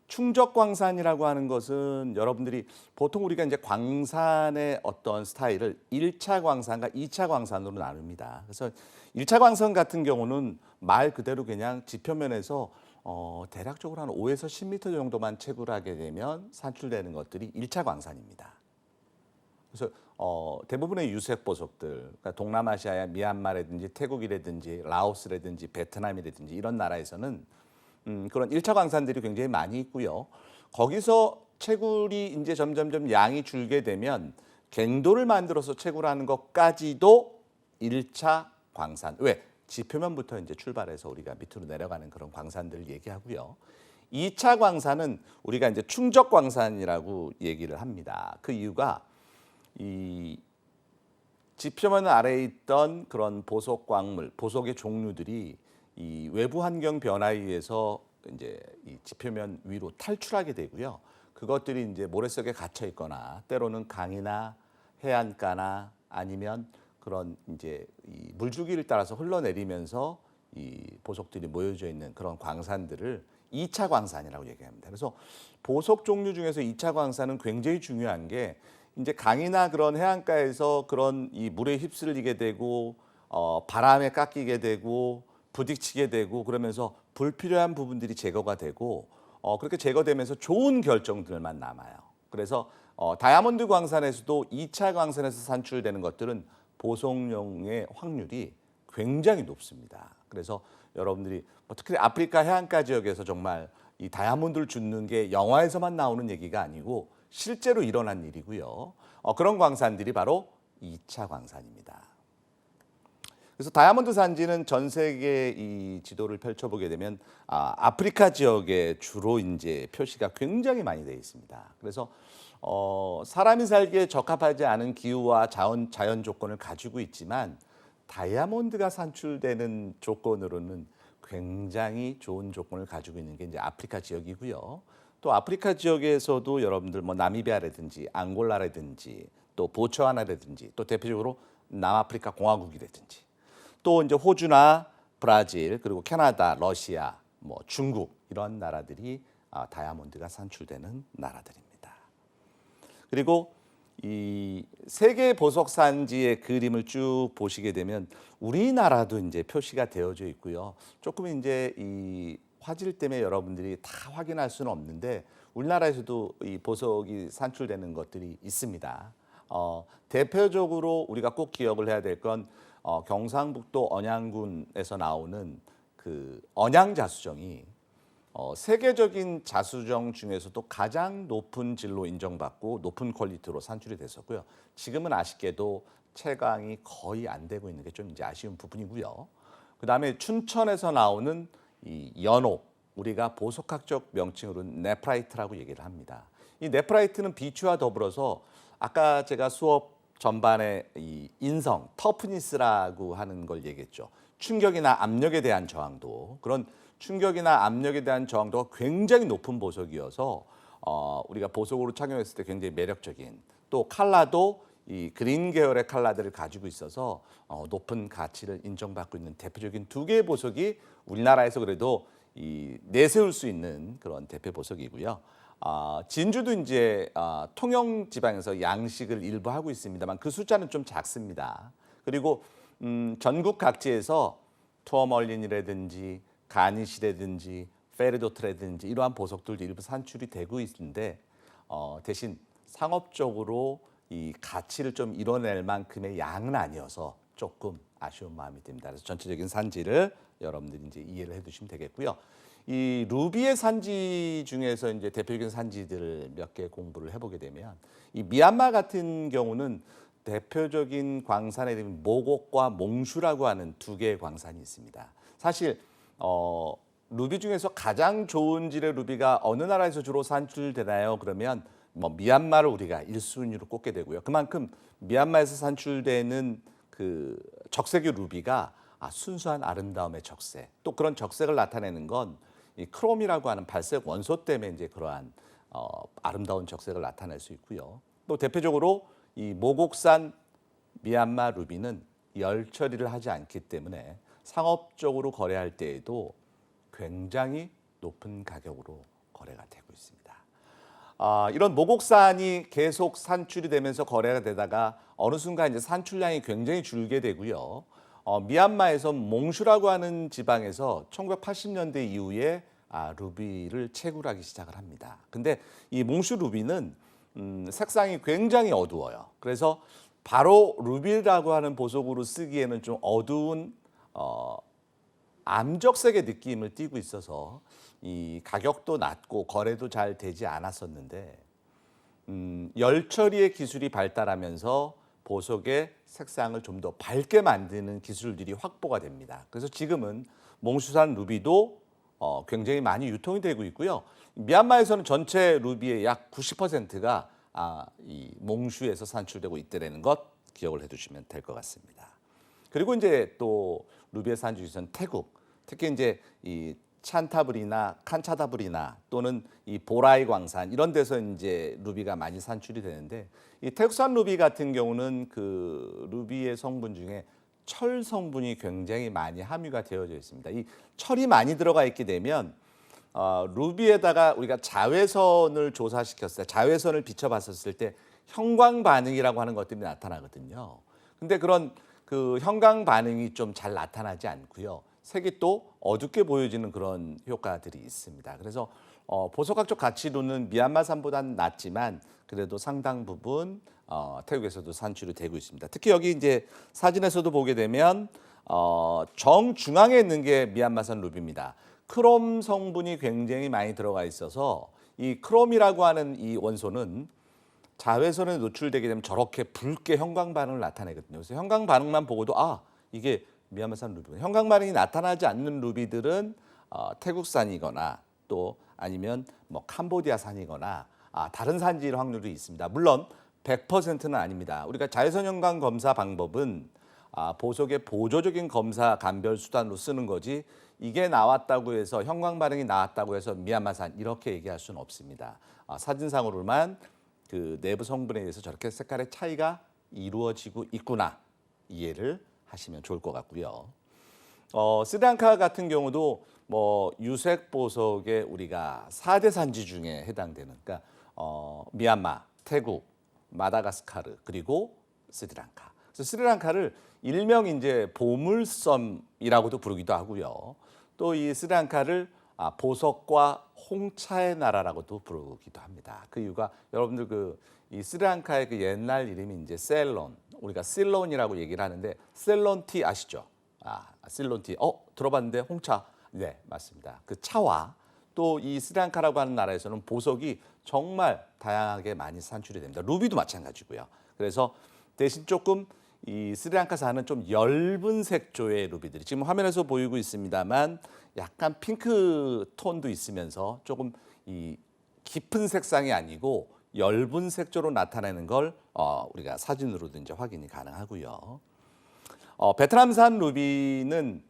충적광산이라고 하는 것은 여러분들이 보통 우리가 이제 광산의 어떤 스타일을 1차 광산과 2차 광산으로 나눕니다. 그래서 1차 광산 같은 경우는 말 그대로 그냥 지표면에서 대략적으로 한 5에서 10m 정도만 채굴 하게 되면 산출되는 것들이 1차 광산입니다. 그래서 대부분의 유색 보석들, 그러니까 동남아시아의 미얀마라든지 태국이라든지 라오스라든지 베트남이라든지 이런 나라에서는 그런 1차 광산들이 굉장히 많이 있고요. 거기서 채굴이 이제 점점점 양이 줄게 되면 갱도를 만들어서 채굴하는 것까지도 1차 광산. 왜? 지표면부터 이제 출발해서 우리가 밑으로 내려가는 그런 광산들을 얘기하고요. 2차 광산은 우리가 이제 충적 광산이라고 얘기를 합니다. 그 이유가 이 지표면 아래에 있던 그런 보석 광물, 보석의 종류들이 이 외부 환경 변화에 의해서 이제 이 지표면 위로 탈출하게 되고요. 그것들이 이제 모래속에 갇혀 있거나 때로는 강이나 해안가나 아니면 그런 이제 이 물줄기를 따라서 흘러내리면서 이 보석들이 모여져 있는 그런 광산들을 2차 광산이라고 얘기합니다. 그래서 보석 종류 중에서 2차 광산은 굉장히 중요한 게 이제 강이나 그런 해안가에서 그런 이 물에 휩쓸리게 되고 바람에 깎이게 되고 부딪히게 되고 그러면서 불필요한 부분들이 제거가 되고 그렇게 제거되면서 좋은 결정들만 남아요. 그래서 다이아몬드 광산에서도 2차 광산에서 산출되는 것들은 보석용의 확률이 굉장히 높습니다. 그래서 여러분들이 특히 아프리카 해안가 지역에서 정말 이 다이아몬드를 줍는 게 영화에서만 나오는 얘기가 아니고 실제로 일어난 일이고요. 그런 광산들이 바로 2차 광산입니다. 그래서 다이아몬드 산지는 전 세계 이 지도를 펼쳐보게 되면 아프리카 지역에 주로 이제 표시가 굉장히 많이 되어 있습니다. 그래서 사람이 살기에 적합하지 않은 기후와 자연 조건을 가지고 있지만 다이아몬드가 산출되는 조건으로는 굉장히 좋은 조건을 가지고 있는 게 이제 아프리카 지역이고요. 또 아프리카 지역에서도 여러분들 뭐 나미비아라든지 앙골라라든지 또 보츠와나라든지 또 대표적으로 남아프리카 공화국이라든지 또 이제 호주나 브라질 그리고 캐나다, 러시아, 뭐 중국 이런 나라들이 다이아몬드가 산출되는 나라들입니다. 그리고 이 세계 보석 산지의 그림을 쭉 보시게 되면 우리나라도 이제 표시가 되어져 있고요. 조금 이제 이 화질 때문에 여러분들이 다 확인할 수는 없는데 우리나라에서도 이 보석이 산출되는 것들이 있습니다. 대표적으로 우리가 꼭 기억을 해야 될 건 경상북도 언양군에서 나오는 그 언양자수정이 세계적인 자수정 중에서도 가장 높은 질로 인정받고 높은 퀄리티로 산출이 됐었고요. 지금은 아쉽게도 채광이 거의 안 되고 있는 게 좀 이제 아쉬운 부분이고요. 그다음에 춘천에서 나오는 이 연옥, 우리가 보석학적 명칭으로는 네프라이트라고 얘기를 합니다. 이 네프라이트는 비추와 더불어서 아까 제가 수업 전반에 이 인성, 터프니스라고 하는 걸 얘기했죠. 충격이나 압력에 대한 저항도, 그런 충격이나 압력에 대한 저항도가 굉장히 높은 보석이어서 우리가 보석으로 착용했을 때 굉장히 매력적인, 또 컬러도 이 그린 계열의 컬러들을 가지고 있어서 높은 가치를 인정받고 있는 대표적인 두 개의 보석이 우리나라에서 그래도 내세울 수 있는 그런 대표 보석이고요. 진주도 이제 통영 지방에서 양식을 일부 하고 있습니다만 그 숫자는 좀 작습니다. 그리고 전국 각지에서 투어멀린이라든지 가니시라든지 페리도트라든지 이러한 보석들도 일부 산출이 되고 있는데 대신 상업적으로 이 가치를 좀 이뤄낼 만큼의 양은 아니어서 조금 아쉬운 마음이 듭니다. 그래서 전체적인 산지를 여러분들이 이제 이해를 해두시면 되겠고요. 이 루비의 산지 중에서 이제 대표적인 산지들을 몇 개 공부를 해보게 되면 이 미얀마 같은 경우는 대표적인 광산에 대한 모곡과 몽슈라고 하는 두 개의 광산이 있습니다. 사실 루비 중에서 가장 좋은 질의 루비가 어느 나라에서 주로 산출되나요? 그러면 뭐 미얀마를 우리가 1순위로 꼽게 되고요. 그만큼 미얀마에서 산출되는 그 적색의 루비가 순수한 아름다움의 적색. 또 그런 적색을 나타내는 건 이 크롬이라고 하는 발색 원소 때문에 이제 그러한 아름다운 적색을 나타낼 수 있고요. 또 대표적으로 이 모곡산 미얀마 루비는 열 처리를 하지 않기 때문에 상업적으로 거래할 때에도 굉장히 높은 가격으로 거래가 되고 있습니다. 이런 모곡산이 계속 산출이 되면서 거래가 되다가 어느 순간 이제 산출량이 굉장히 줄게 되고요. 미얀마에서 몽슈라고 하는 지방에서 1980년대 이후에 루비를 채굴하기 시작을 합니다. 근데 이 몽슈 루비는 색상이 굉장히 어두워요. 그래서 바로 루비라고 하는 보석으로 쓰기에는 좀 어두운 암적색의 느낌을 띠고 있어서 이 가격도 낮고 거래도 잘 되지 않았었는데 열 처리의 기술이 발달하면서 보석의 색상을 좀 더 밝게 만드는 기술들이 확보가 됩니다. 그래서 지금은 몽슈산 루비도 굉장히 많이 유통이 되고 있고요. 미얀마에서는 전체 루비의 약 90%가 이 몽슈에서 산출되고 있다는 것 기억을 해두시면 될 것 같습니다. 그리고 이제 또 루비의 산지 중에서는 태국, 특히 이제 이 찬타브리나 칸차다브리나 또는 이 보라이 광산 이런 데서 이제 루비가 많이 산출이 되는데 이 태국산 루비 같은 경우는 그 루비의 성분 중에 철 성분이 굉장히 많이 함유가 되어져 있습니다. 이 철이 많이 들어가 있게 되면 루비에다가 우리가 자외선을 조사시켰을 때, 자외선을 비춰봤었을 때 형광 반응이라고 하는 것들이 나타나거든요. 근데 그런 그 형광 반응이 좀 잘 나타나지 않고요. 색이 또 어둡게 보여지는 그런 효과들이 있습니다. 그래서 보석학적 가치로는 미얀마산보다는 낮지만 그래도 상당 부분 태국에서도 산출이 되고 있습니다. 특히 여기 이제 사진에서도 보게 되면 정중앙에 있는 게 미얀마산 루비입니다. 크롬 성분이 굉장히 많이 들어가 있어서 이 크롬이라고 하는 이 원소는 자외선에 노출되게 되면 저렇게 붉게 형광 반응을 나타내거든요. 그래서 형광 반응만 보고도 이게 미얀마산 루비구나. 형광 반응이 나타나지 않는 루비들은 태국산이거나 또 아니면 뭐 캄보디아산이거나 다른 산지일 확률이 있습니다. 물론 100%는 아닙니다. 우리가 자외선 형광 검사 방법은 보석의 보조적인 검사 감별 수단으로 쓰는 거지 이게 나왔다고 해서 형광 반응이 나왔다고 해서 미얀마산 이렇게 얘기할 수는 없습니다. 사진상으로만 그 내부 성분에 의해서 저렇게 색깔의 차이가 이루어지고 있구나 이해를 하시면 좋을 것 같고요. 스리랑카 같은 경우도 뭐 유색 보석의 우리가 4대 산지 중에 해당되는 그러니까 미얀마, 태국, 마다가스카르 그리고 스리랑카. 그래서 스리랑카를 일명 이제 보물섬이라고도 부르기도 하고요. 또 이 스리랑카를 보석과 홍차의 나라라고도 부르기도 합니다. 그 이유가 여러분들 이 스리랑카의 그 옛날 이름이 이제 셀론, 우리가 실론이라고 얘기를 하는데 셀론티 아시죠? 실론티. 들어봤는데 홍차. 네, 맞습니다. 그 차와 또 이 스리랑카라고 하는 나라에서는 보석이 정말 다양하게 많이 산출이 됩니다. 루비도 마찬가지고요. 그래서 대신 조금 이 스리랑카산은 좀 엷은 색조의 루비들이 지금 화면에서 보이고 있습니다만 약간 핑크 톤도 있으면서 조금 이 깊은 색상이 아니고 엷은 색조로 나타내는 걸 우리가 사진으로도 이제 확인이 가능하고요. 베트남산 루비는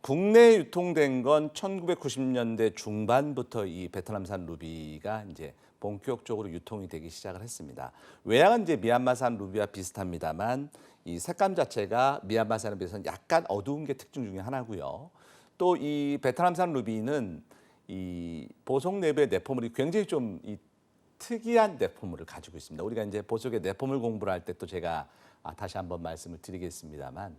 국내에 유통된 건 1990년대 중반부터 이 베트남산 루비가 이제 본격적으로 유통이 되기 시작을 했습니다. 외양은 이제 미얀마산 루비와 비슷합니다만 이 색감 자체가 미얀마산에 비해서는 약간 어두운 게 특징 중에 하나고요. 또 이 베트남산 루비는 이 보석 내부의 내포물이 굉장히 좀 이 특이한 내포물을 가지고 있습니다. 우리가 이제 보석의 내포물 공부를 할 때 또 제가 다시 한번 말씀을 드리겠습니다만,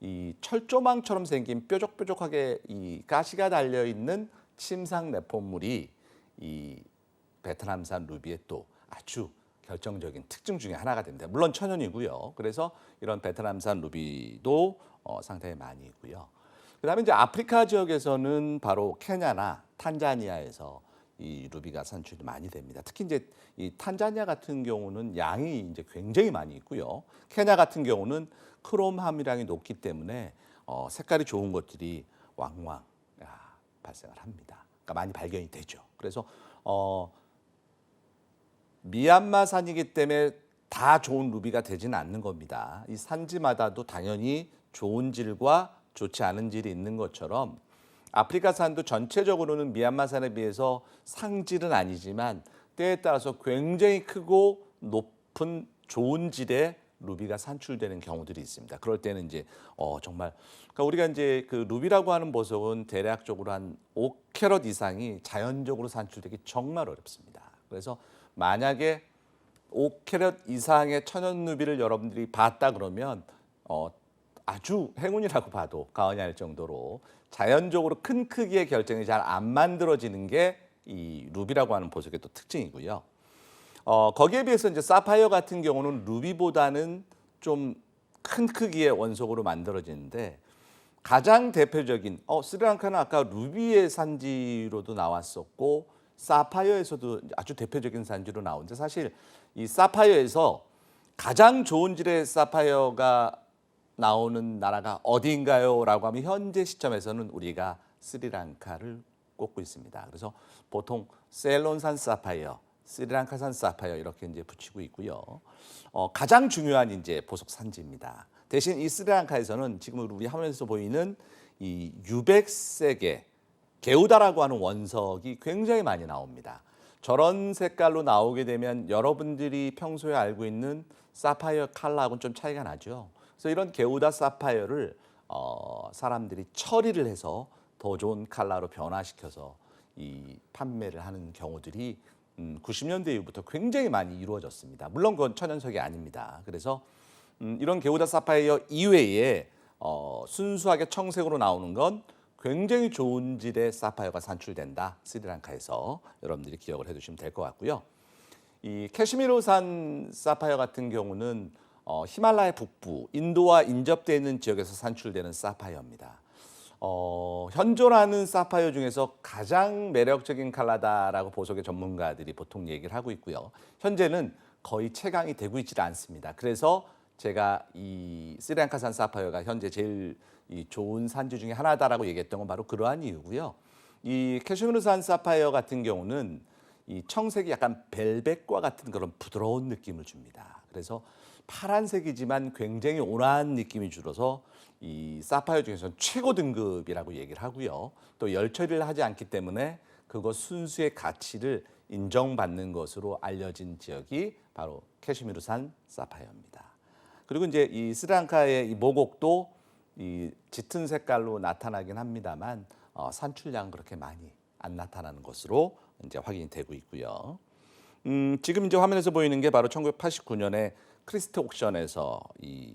이 철조망처럼 생긴 뾰족뾰족하게 이 가시가 달려 있는 침상 내포물이 이 베트남산 루비의 또 아주 결정적인 특징 중에 하나가 됩니다. 물론 천연이고요. 그래서 이런 베트남산 루비도 상당히 많이 있고요. 그다음에 이제 아프리카 지역에서는 바로 케냐나 탄자니아에서 이 루비가 산출이 많이 됩니다. 특히 이제 이 탄자니아 같은 경우는 양이 이제 굉장히 많이 있고요. 케냐 같은 경우는 크롬 함유량이 높기 때문에 색깔이 좋은 것들이 왕왕 발생을 합니다. 그러니까 많이 발견이 되죠. 그래서 미얀마산이기 때문에 다 좋은 루비가 되지는 않는 겁니다. 이 산지마다도 당연히 좋은 질과 좋지 않은 질이 있는 것처럼 아프리카산도 전체적으로는 미얀마산에 비해서 상질은 아니지만 때에 따라서 굉장히 크고 높은 좋은 질의 루비가 산출되는 경우들이 있습니다. 그럴 때는 이제 정말 그러니까 우리가 이제 그 루비라고 하는 보석은 대략적으로 한 5캐럿 이상이 자연적으로 산출되기 정말 어렵습니다. 그래서 만약에 5캐럿 이상의 천연 루비를 여러분들이 봤다 그러면 아주 행운이라고 봐도 과언이 아닐 정도로 자연적으로 큰 크기의 결정이 잘 안 만들어지는 게 이 루비라고 하는 보석의 또 특징이고요. 거기에 비해서 이제 사파이어 같은 경우는 루비보다는 좀 큰 크기의 원석으로 만들어지는데 가장 대표적인 스리랑카는 아까 루비의 산지로도 나왔었고 사파이어에서도 아주 대표적인 산지로 나오는데 사실 이 사파이어에서 가장 좋은 질의 사파이어가 나오는 나라가 어디인가요? 라고 하면 현재 시점에서는 우리가 스리랑카를 꼽고 있습니다. 그래서 보통 세일론산 사파이어, 스리랑카산 사파이어 이렇게 이제 붙이고 있고요. 가장 중요한 이제 보석 산지입니다. 대신 이 스리랑카에서는 지금 우리 화면에서 보이는 이 유백색의 게우다라고 하는 원석이 굉장히 많이 나옵니다. 저런 색깔로 나오게 되면 여러분들이 평소에 알고 있는 사파이어 컬러하고는 좀 차이가 나죠. 그래서 이런 게우다 사파이어를 사람들이 처리를 해서 더 좋은 컬러로 변화시켜서 이 판매를 하는 경우들이 90년대 이후부터 굉장히 많이 이루어졌습니다. 물론 그건 천연석이 아닙니다. 그래서 이런 게우다 사파이어 이외에 순수하게 청색으로 나오는 건 굉장히 좋은 질의 사파이어가 산출된다. 스리랑카에서 여러분들이 기억을 해두시면 될 것 같고요. 이 캐시미르산 사파이어 같은 경우는 히말라야 북부, 인도와 인접되어 있는 지역에서 산출되는 사파이어입니다. 현존하는 사파이어 중에서 가장 매력적인 컬러다라고 보석의 전문가들이 보통 얘기를 하고 있고요. 현재는 거의 채광이 되고 있지 않습니다. 그래서 제가 이 스리랑카산 사파이어가 현재 제일 이 좋은 산지 중에 하나다라고 얘기했던 건 바로 그러한 이유고요. 이 캐시미르산 사파이어 같은 경우는 이 청색이 약간 벨벳과 같은 그런 부드러운 느낌을 줍니다. 그래서 파란색이지만 굉장히 온화한 느낌이 줄어서 이 사파이어 중에서는 최고 등급이라고 얘기를 하고요. 또 열처리를 하지 않기 때문에 그것 순수의 가치를 인정받는 것으로 알려진 지역이 바로 캐시미르산 사파이어입니다. 그리고 이제 이 스리랑카의 이 모곡도 이 짙은 색깔로 나타나긴 합니다만 산출량 그렇게 많이 안 나타나는 것으로 이제 확인이 되고 있고요. 지금 이제 화면에서 보이는 게 바로 1989년에 크리스트 옥션에서 이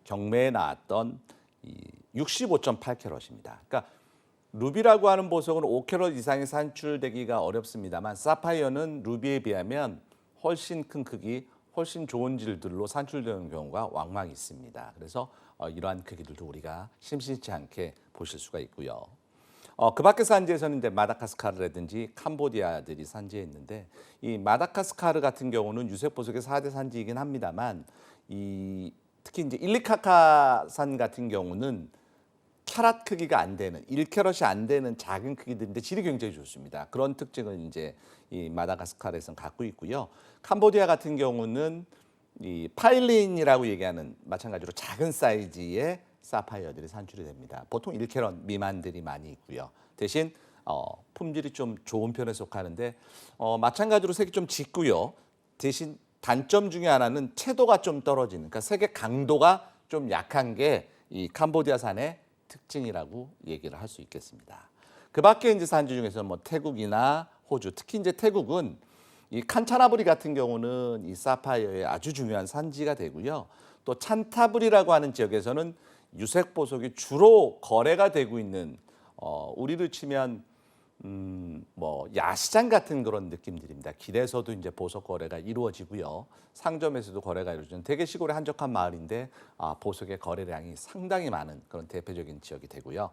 경매에 나왔던 이 65.8캐럿입니다. 그러니까 루비라고 하는 보석은 5캐럿 이상이 산출되기가 어렵습니다만 사파이어는 루비에 비하면 훨씬 큰 크기, 훨씬 좋은 질들로 산출되는 경우가 왕왕 있습니다. 그래서 이러한 크기들도 우리가 심심치 않게 보실 수가 있고요. 그 밖의 산지에서는 이제 마다가스카르라든지 캄보디아들이 산지에 있는데 이 마다가스카르 같은 경우는 유색 보석의 4대 산지이긴 합니다만 특히 이제 일리카카산 같은 경우는 캐럿 크기가 안 되는 1캐럿이 안 되는 작은 크기들인데 질이 굉장히 좋습니다. 그런 특징을 이제 이 마다가스카르에서는 갖고 있고요. 캄보디아 같은 경우는 이 파일린이라고 얘기하는 마찬가지로 작은 사이즈의 사파이어들이 산출이 됩니다. 보통 1캐럿 미만들이 많이 있고요. 대신 품질이 좀 좋은 편에 속하는데 마찬가지로 색이 좀 짙고요. 대신 단점 중에 하나는 채도가 좀 떨어지는, 그러니까 색의 강도가 좀 약한 게 이 캄보디아산의 특징이라고 얘기를 할 수 있겠습니다. 그 밖에 이제 산지 중에서 뭐 태국이나 호주, 특히 이제 태국은 이 칸차나브리 같은 경우는 이 사파이어의 아주 중요한 산지가 되고요. 또 찬타브리라고 하는 지역에서는 유색 보석이 주로 거래가 되고 있는 우리를 치면 뭐 야시장 같은 그런 느낌들입니다. 길에서도 이제 보석 거래가 이루어지고요. 상점에서도 거래가 이루어지는 되게 시골의 한적한 마을인데 보석의 거래량이 상당히 많은 그런 대표적인 지역이 되고요.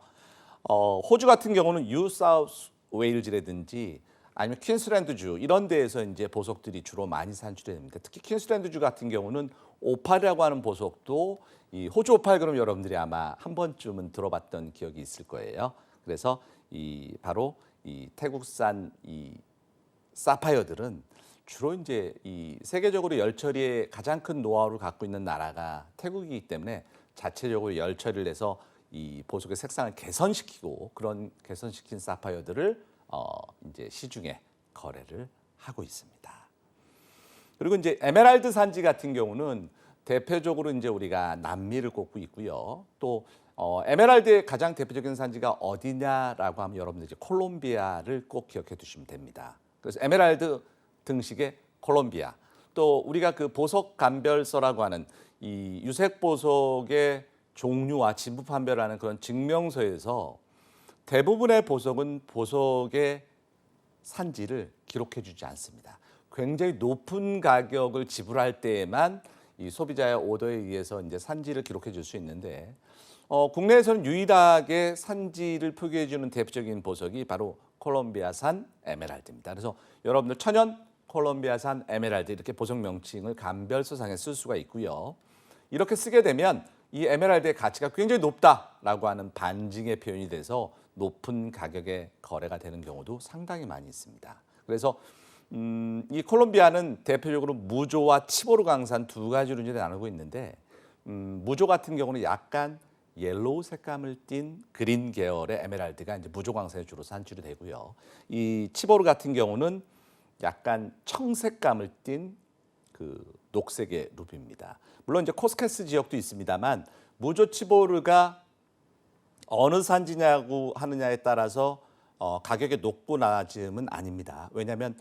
호주 같은 경우는 뉴사우스 웨일즈라든지 아니면 퀸슬랜드주 이런 데에서 이제 보석들이 주로 많이 산출이 됩니다. 특히 퀸슬랜드주 같은 경우는 오팔이라고 하는 보석도 이 호주 오팔 그럼 여러분들이 아마 한 번쯤은 들어봤던 기억이 있을 거예요. 그래서 이 바로 이 태국산 이 사파이어들은 주로 이제 이 세계적으로 열 처리에 가장 큰 노하우를 갖고 있는 나라가 태국이기 때문에 자체적으로 열 처리를 해서 이 보석의 색상을 개선시키고 그런 개선시킨 사파이어들을 이제 시중에 거래를 하고 있습니다. 그리고 이제 에메랄드 산지 같은 경우는 대표적으로 이제 우리가 남미를 꼽고 있고요. 또 에메랄드의 가장 대표적인 산지가 어디냐라고 하면 여러분들 이제 콜롬비아를 꼭 기억해 두시면 됩니다. 그래서 에메랄드 등식의 콜롬비아. 또 우리가 그 보석 감별서라고 하는 이 유색 보석의 종류와 진부 판별하는 그런 증명서에서 대부분의 보석은 보석의 산지를 기록해 주지 않습니다. 굉장히 높은 가격을 지불할 때에만 이 소비자의 오더에 의해서 이제 산지를 기록해 줄 수 있는데 국내에서는 유일하게 산지를 표기해 주는 대표적인 보석이 바로 콜롬비아산 에메랄드입니다. 그래서 여러분들 천연 콜롬비아산 에메랄드 이렇게 보석 명칭을 감별서상에 쓸 수가 있고요. 이렇게 쓰게 되면 이 에메랄드의 가치가 굉장히 높다라고 하는 반증의 표현이 돼서 높은 가격에 거래가 되는 경우도 상당히 많이 있습니다. 그래서 이 콜롬비아는 대표적으로 무조와 치보르 강산 두 가지로 이제 나누고 있는데 무조 같은 경우는 약간 옐로우 색감을 띤 그린 계열의 에메랄드가 이제 무조 광산에 주로 산출이 되고요. 이 치보르 같은 경우는 약간 청색감을 띤 그 녹색의 루비입니다. 물론 이제 코스케스 지역도 있습니다만 무조 치보르가 어느 산지냐고 하느냐에 따라서 가격의 높고 낮음은 아닙니다. 왜냐하면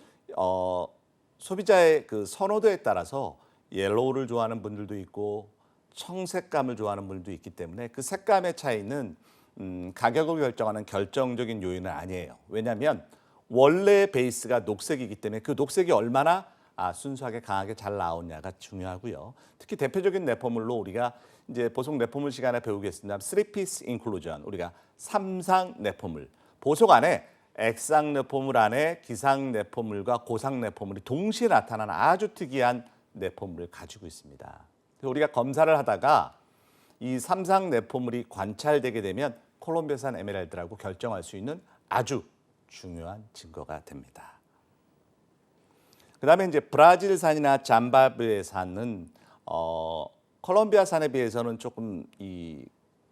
소비자의 그 선호도에 따라서 옐로우를 좋아하는 분들도 있고 청색감을 좋아하는 분들도 있기 때문에 그 색감의 차이는 가격을 결정하는 결정적인 요인은 아니에요. 왜냐하면 원래 베이스가 녹색이기 때문에 그 녹색이 얼마나 순수하게 강하게 잘 나오냐가 중요하고요. 특히 대표적인 뇌포물로 우리가 이제 보석 뇌포물 시간에 배우겠습니다. 3piece inclusion 우리가 삼상 뇌포물 보석 안에 액상 뇌포물 안에 기상 뇌포물과 고상 뇌포물이 동시에 나타나는 아주 특이한 뇌포물을 가지고 있습니다. 우리가 검사를 하다가 이 삼상 뇌포물이 관찰되게 되면 콜롬비아산 에메랄드라고 결정할 수 있는 아주 중요한 증거가 됩니다. 그다음에 이제 브라질산이나 잠바브에산은 콜롬비아산에 비해서는 조금 이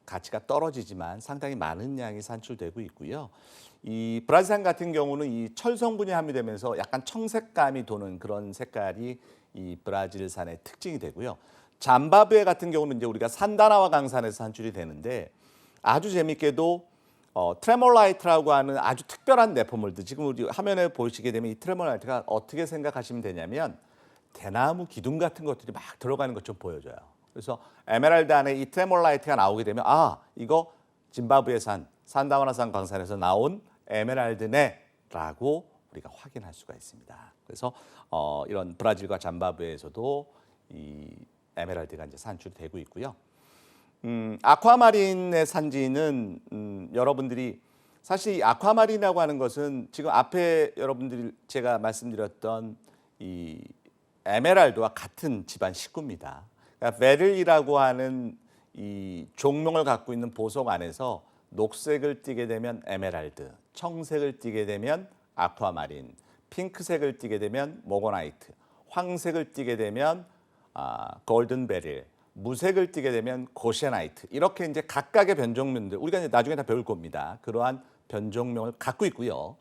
가치가 떨어지지만 상당히 많은 양이 산출되고 있고요. 이 브라질산 같은 경우는 이 철 성분이 함유되면서 약간 청색감이 도는 그런 색깔이 이 브라질산의 특징이 되고요. 잠바브에 같은 경우는 이제 우리가 산다나와 강산에서 산출이 되는데 아주 재밌게도 트레몰라이트라고 하는 아주 특별한 뇌포물들 지금 우리 화면에 보시게 되면 이 트레몰라이트가 어떻게 생각하시면 되냐면 대나무 기둥 같은 것들이 막 들어가는 것처럼 보여져요. 그래서 에메랄드 안에 이 트레몰라이트가 나오게 되면 이거 짐바브웨 산다나와산 광산에서 나온 에메랄드네라고 우리가 확인할 수가 있습니다. 그래서 이런 브라질과 잠바브웨에서도 이 에메랄드가 이제 산출되고 있고요. 아쿠아마린의 산지는 여러분들이 사실 이 아쿠아마린이라고 하는 것은 지금 앞에 여러분들이 제가 말씀드렸던 이 에메랄드와 같은 집안 식구입니다. 그러니까 베릴이라고 하는 이 종명을 갖고 있는 보석 안에서 녹색을 띠게 되면 에메랄드, 청색을 띠게 되면 아쿠아마린, 핑크색을 띠게 되면 모거나이트, 황색을 띠게 되면 골든 베릴, 무색을 띠게 되면 고셰나이트 이렇게 이제 각각의 변종명들 우리가 이제 나중에 다 배울 겁니다. 그러한 변종명을 갖고 있고요.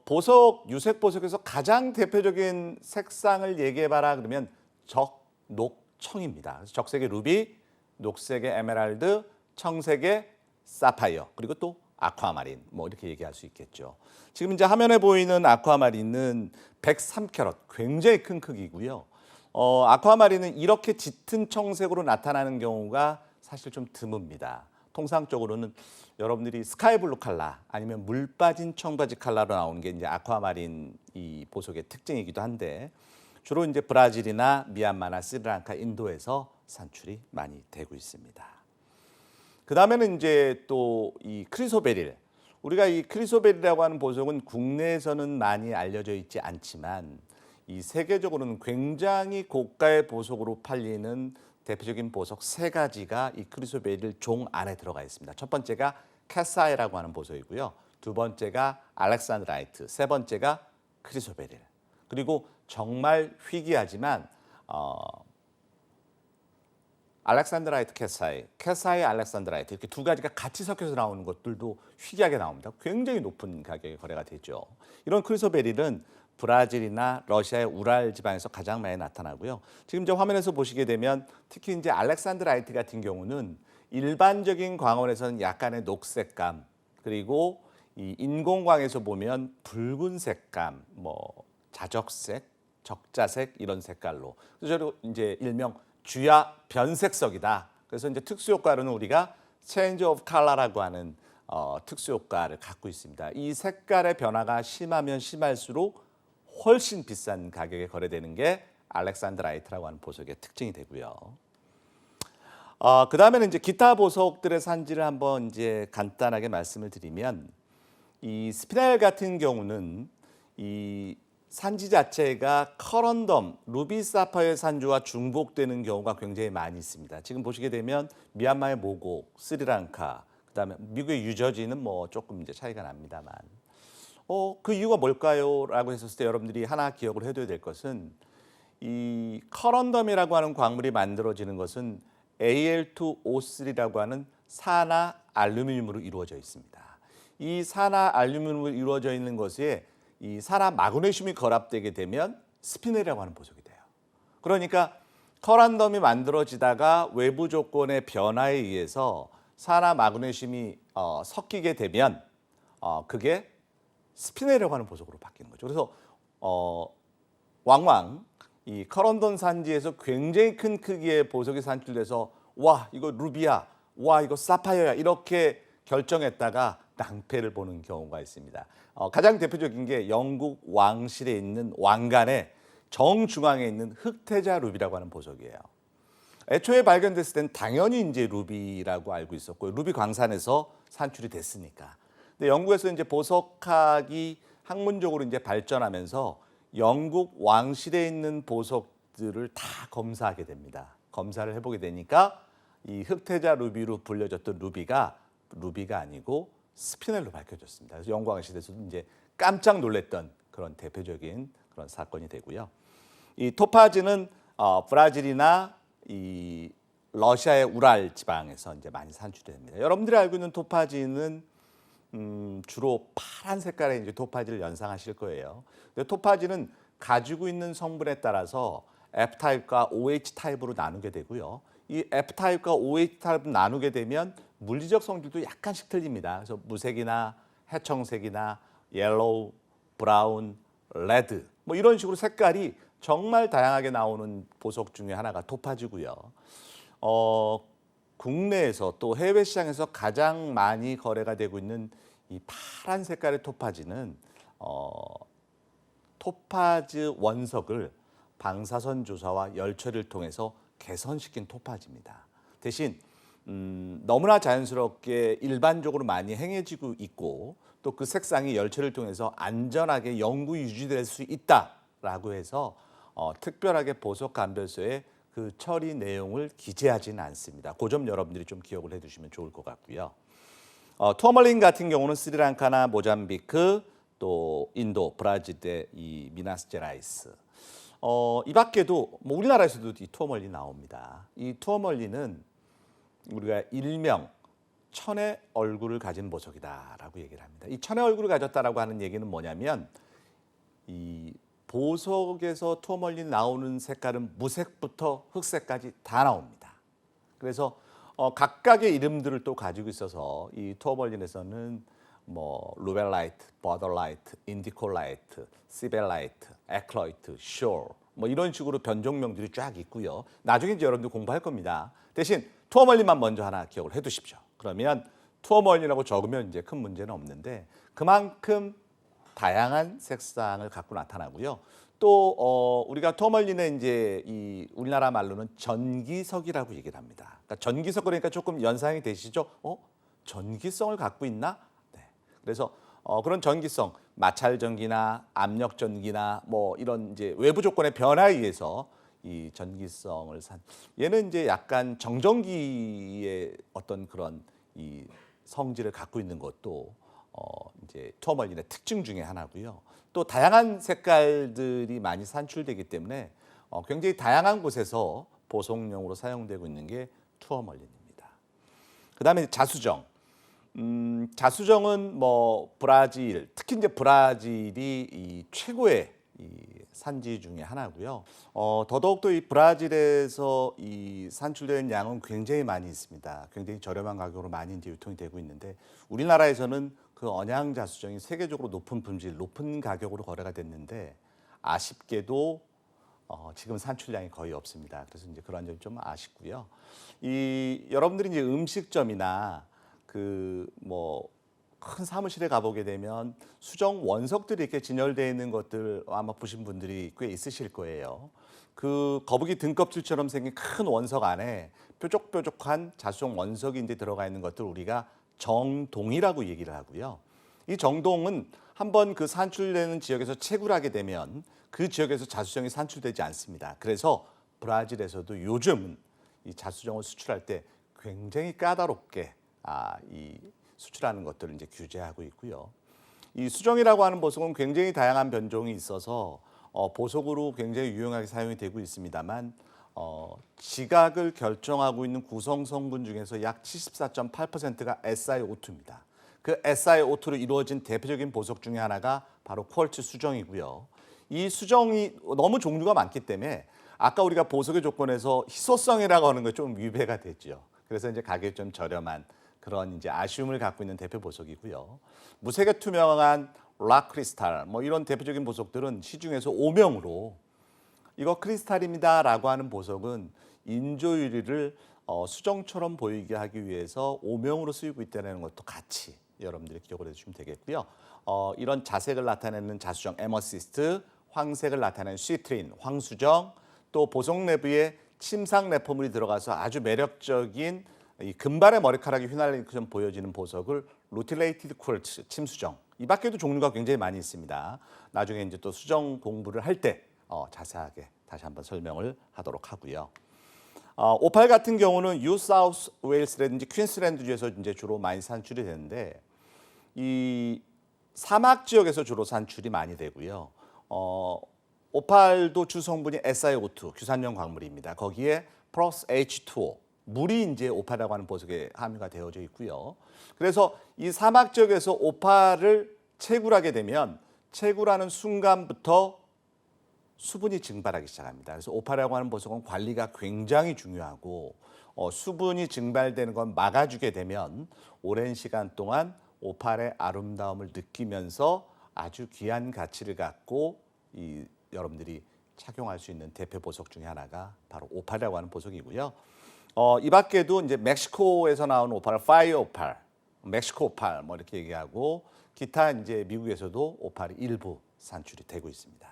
보석 유색 보석에서 가장 대표적인 색상을 얘기해봐라 그러면 적, 녹, 청입니다. 그래서 적색의 루비, 녹색의 에메랄드, 청색의 사파이어, 그리고 또 아쿠아마린, 뭐 이렇게 얘기할 수 있겠죠. 지금 이제 화면에 보이는 아쿠아마린은 103캐럿, 굉장히 큰 크기고요. 아쿠아마린은 이렇게 짙은 청색으로 나타나는 경우가 사실 좀 드뭅니다. 통상적으로는 여러분들이 스카이블루 컬러 아니면 물 빠진 청바지 컬러로 나오는 게 이제 아쿠아마린 이 보석의 특징이기도 한데, 주로 이제 브라질이나 미얀마나 스리랑카, 인도에서 산출이 많이 되고 있습니다. 그 다음에는 이제 또 이 크리소베릴. 우리가 이 크리소베릴이라고 하는 보석은 국내에서는 많이 알려져 있지 않지만 이 세계적으로는 굉장히 고가의 보석으로 팔리는 대표적인 보석 세 가지가 이 크리소베릴 종 안에 들어가 있습니다. 첫 번째가 캐사이라고 하는 보석이고요. 두 번째가 알렉산드라이트, 세 번째가 크리소베릴. 그리고 정말 희귀하지만 알렉산드라이트 캐사이, 캐사이 알렉산드라이트 이렇게 두 가지가 같이 섞여서 나오는 것들도 희귀하게 나옵니다. 굉장히 높은 가격에 거래가 되죠. 이런 크리소베릴은 브라질이나 러시아의 우랄 지방에서 가장 많이 나타나고요. 지금 저 화면에서 보시게 되면 특히 이제 알렉산드라이트 같은 경우는 일반적인 광원에서는 약간의 녹색감, 그리고 이 인공광에서 보면 붉은 색감, 뭐 자적색, 적자색 이런 색깔로, 그래서 이제 일명 주야 변색석이다. 그래서 이제 특수 효과로는 우리가 체인지 오브 컬러라고 하는 특수 효과를 갖고 있습니다. 이 색깔의 변화가 심하면 심할수록 훨씬 비싼 가격에 거래되는 게 알렉산드라이트라고 하는 보석의 특징이 되고요. 그 다음에는 이제 기타 보석들의 산지를 한번 이제 간단하게 말씀을 드리면, 이 스피넬 같은 경우는 이 산지 자체가 커런덤, 루비 사파이어 산주와 중복되는 경우가 굉장히 많이 있습니다. 지금 보시게 되면 미얀마의 모곡, 스리랑카, 그다음에 미국의 유저지는 뭐 조금 이제 차이가 납니다만, 그 이유가 뭘까요? 라고 했었을 때 여러분들이 하나 기억을 해둬야 될 것은, 이 커런덤이라고 하는 광물이 만들어지는 것은 Al2O3라고 하는 산화 알루미늄으로 이루어져 있습니다. 이 산화 알루미늄으로 이루어져 있는 것에 이 산화 마그네슘이 결합되게 되면 스피넬이라고 하는 보석이 돼요. 그러니까 커런덤이 만들어지다가 외부 조건의 변화에 의해서 산화 마그네슘이 섞이게 되면 그게 스피넬이라고 하는 보석으로 바뀌는 거죠. 그래서 왕왕 이 커런덤 산지에서 굉장히 큰 크기의 보석이 산출돼서 와 이거 루비야, 와 이거 사파이어야 이렇게 결정했다가 낭패를 보는 경우가 있습니다. 가장 대표적인 게 영국 왕실에 있는 왕관의 정중앙에 있는 흑태자 루비라고 하는 보석이에요. 애초에 발견됐을 땐 당연히 이제 루비라고 알고 있었고요. 루비 광산에서 산출이 됐으니까. 근데 영국에서 이제 보석학이 학문적으로 이제 발전하면서 영국 왕실에 있는 보석들을 다 검사하게 됩니다. 검사를 해보게 되니까 이 흑태자 루비로 불려졌던 루비가 아니고 스피넬로 밝혀졌습니다. 그래서 영국 왕실에서도 이제 깜짝 놀랐던 그런 대표적인 그런 사건이 되고요. 이 토파즈는 브라질이나 이 러시아의 우랄 지방에서 이제 많이 산출됩니다. 여러분들이 알고 있는 토파즈는 주로 파란 색깔의 이제 토파즈를 연상하실 거예요. 근데 토파즈는 가지고 있는 성분에 따라서 F 타입과 OH 타입으로 나누게 되고요. 이 F 타입과 OH 타입을 나누게 되면 물리적 성질도 약간씩 틀립니다. 그래서 무색이나 해청색이나 옐로우, 브라운, 레드 뭐 이런 식으로 색깔이 정말 다양하게 나오는 보석 중에 하나가 토파즈고요. 국내에서 또 해외 시장에서 가장 많이 거래가 되고 있는 이 파란 색깔의 토파즈는 토파즈 원석을 방사선 조사와 열처리를 통해서 개선시킨 토파즈입니다. 대신 너무나 자연스럽게 일반적으로 많이 행해지고 있고 또 그 색상이 열처리를 통해서 안전하게 영구 유지될 수 있다라고 해서 특별하게 보석 감별소에 그 처리 내용을 기재하지는 않습니다. 그 점 여러분들이 좀 기억을 해두시면 좋을 것 같고요. 투어멀린 같은 경우는 스리랑카나 모잠비크 또 인도, 브라질의 이 미나스제라이스 이 밖에도 뭐 우리나라에서도 이 투어멀린 나옵니다. 이 투어멀린은 우리가 일명 천의 얼굴을 가진 보석이다라고 얘기를 합니다. 이 천의 얼굴을 가졌다라고 하는 얘기는 뭐냐면 이 보석에서 투어멀린 나오는 색깔은 무색부터 흑색까지 다 나옵니다. 그래서 각각의 이름들을 또 가지고 있어서 이 투어멀린에서는 뭐 루벨라이트, 버더라이트, 인디콜라이트, 시벨라이트, 에클로이트, 쇼 뭐 이런 식으로 변종명들이 쫙 있고요. 나중에 이제 여러분들 공부할 겁니다. 대신 투어멀린만 먼저 하나 기억을 해두십시오. 그러면 투어멀린이라고 적으면 이제 큰 문제는 없는데 그만큼 다양한 색상을 갖고 나타나고요. 또 우리가 투어멀린의 이제 이 우리나라 말로는 전기석이라고 얘기를 합니다. 그러니까 전기석 그러니까 조금 연상이 되시죠? 전기성을 갖고 있나? 네. 그래서 그런 전기성, 마찰 전기나 압력 전기나 뭐 이런 이제 외부 조건의 변화에 의해서 이 전기성을 얘는 이제 약간 정전기의 어떤 그런 이 성질을 갖고 있는 것도 이제 투어멀린의 특징 중에 하나고요. 또 다양한 색깔들이 많이 산출되기 때문에 굉장히 다양한 곳에서 보석용으로 사용되고 있는 게 투어멀린입니다. 그다음에 자수정. 자수정은 뭐 브라질, 특히 이제 브라질이 이 최고의 이 산지 중에 하나고요. 더더욱도 이 브라질에서 이 산출되는 양은 굉장히 많이 있습니다. 굉장히 저렴한 가격으로 많이 이제 유통이 되고 있는데 우리나라에서는 그 언양 자수정이 세계적으로 높은 품질, 높은 가격으로 거래가 됐는데 아쉽게도 지금 산출량이 거의 없습니다. 그래서 이제 그런 점이 좀 아쉽고요. 이 여러분들이 이제 음식점이나 그 뭐 큰 사무실에 가보게 되면 수정 원석들이 이렇게 진열되어 있는 것들 아마 보신 분들이 꽤 있으실 거예요. 그 거북이 등껍질처럼 생긴 큰 원석 안에 뾰족뾰족한 자수정 원석이 이제 들어가 있는 것들 우리가 정동이라고 얘기를 하고요. 이 정동은 한번 그 산출되는 지역에서 채굴 하게 되면 그 지역에서 자수정이 산출되지 않습니다. 그래서 브라질에서도 요즘은 이 자수정을 수출할 때 굉장히 까다롭게 이 수출하는 것들을 이제 규제하고 있고요. 이 수정이라고 하는 보석은 굉장히 다양한 변종이 있어서 보석으로 굉장히 유용하게 사용이 되고 있습니다만 지각을 결정하고 있는 구성 성분 중에서 약 74.8%가 SiO2입니다. 그 SiO2로 이루어진 대표적인 보석 중에 하나가 바로 쿼르츠 수정이고요. 이 수정이 너무 종류가 많기 때문에 아까 우리가 보석의 조건에서 희소성이라고 하는 게 좀 위배가 됐죠. 그래서 이제 가격이 좀 저렴한 그런 이제 아쉬움을 갖고 있는 대표 보석이고요. 무색에 투명한 락 크리스탈 뭐 이런 대표적인 보석들은 시중에서 오명으로 이거 크리스탈입니다라고 하는 보석은 인조 유리를 수정처럼 보이게 하기 위해서 오명으로 쓰이고 있다는 것도 같이 여러분들이 기억을 해주시면 되겠고요. 이런 자색을 나타내는 자수정 에머시스트, 황색을 나타내는 시트린, 황수정, 또 보석 내부에 침상 내포물이 들어가서 아주 매력적인 이 금발의 머리카락이 휘날리는 것처럼 보여지는 보석을 루틸레이티드 쿼르츠, 침수정. 이 밖에도 종류가 굉장히 많이 있습니다. 나중에 이제 또 수정 공부를 할 때 자세하게 다시 한번 설명을 하도록 하고요. 오팔 같은 경우는 뉴 사우스 웨일스라든지 퀸스랜드 주에서 이제 주로 많이 산출이 되는데 이 사막 지역에서 주로 산출이 많이 되고요. 오팔도 주 성분이 SiO2, 규산염 광물입니다. 거기에 플러스 H2O, 물이 이제 오팔이라고 하는 보석에 함유가 되어져 있고요. 그래서 이 사막 지역에서 오팔을 채굴하게 되면 채굴하는 순간부터 수분이 증발하기 시작합니다. 그래서 오팔이라고 하는 보석은 관리가 굉장히 중요하고 수분이 증발되는 건 막아주게 되면 오랜 시간 동안 오팔의 아름다움을 느끼면서 아주 귀한 가치를 갖고 여러분들이 착용할 수 있는 대표 보석 중에 하나가 바로 오팔이라고 하는 보석이고요. 이 밖에도 이제 멕시코에서 나온 오팔, 파이어 오팔, 멕시코 오팔 뭐 이렇게 얘기하고 기타 이제 미국에서도 오팔이 일부 산출이 되고 있습니다.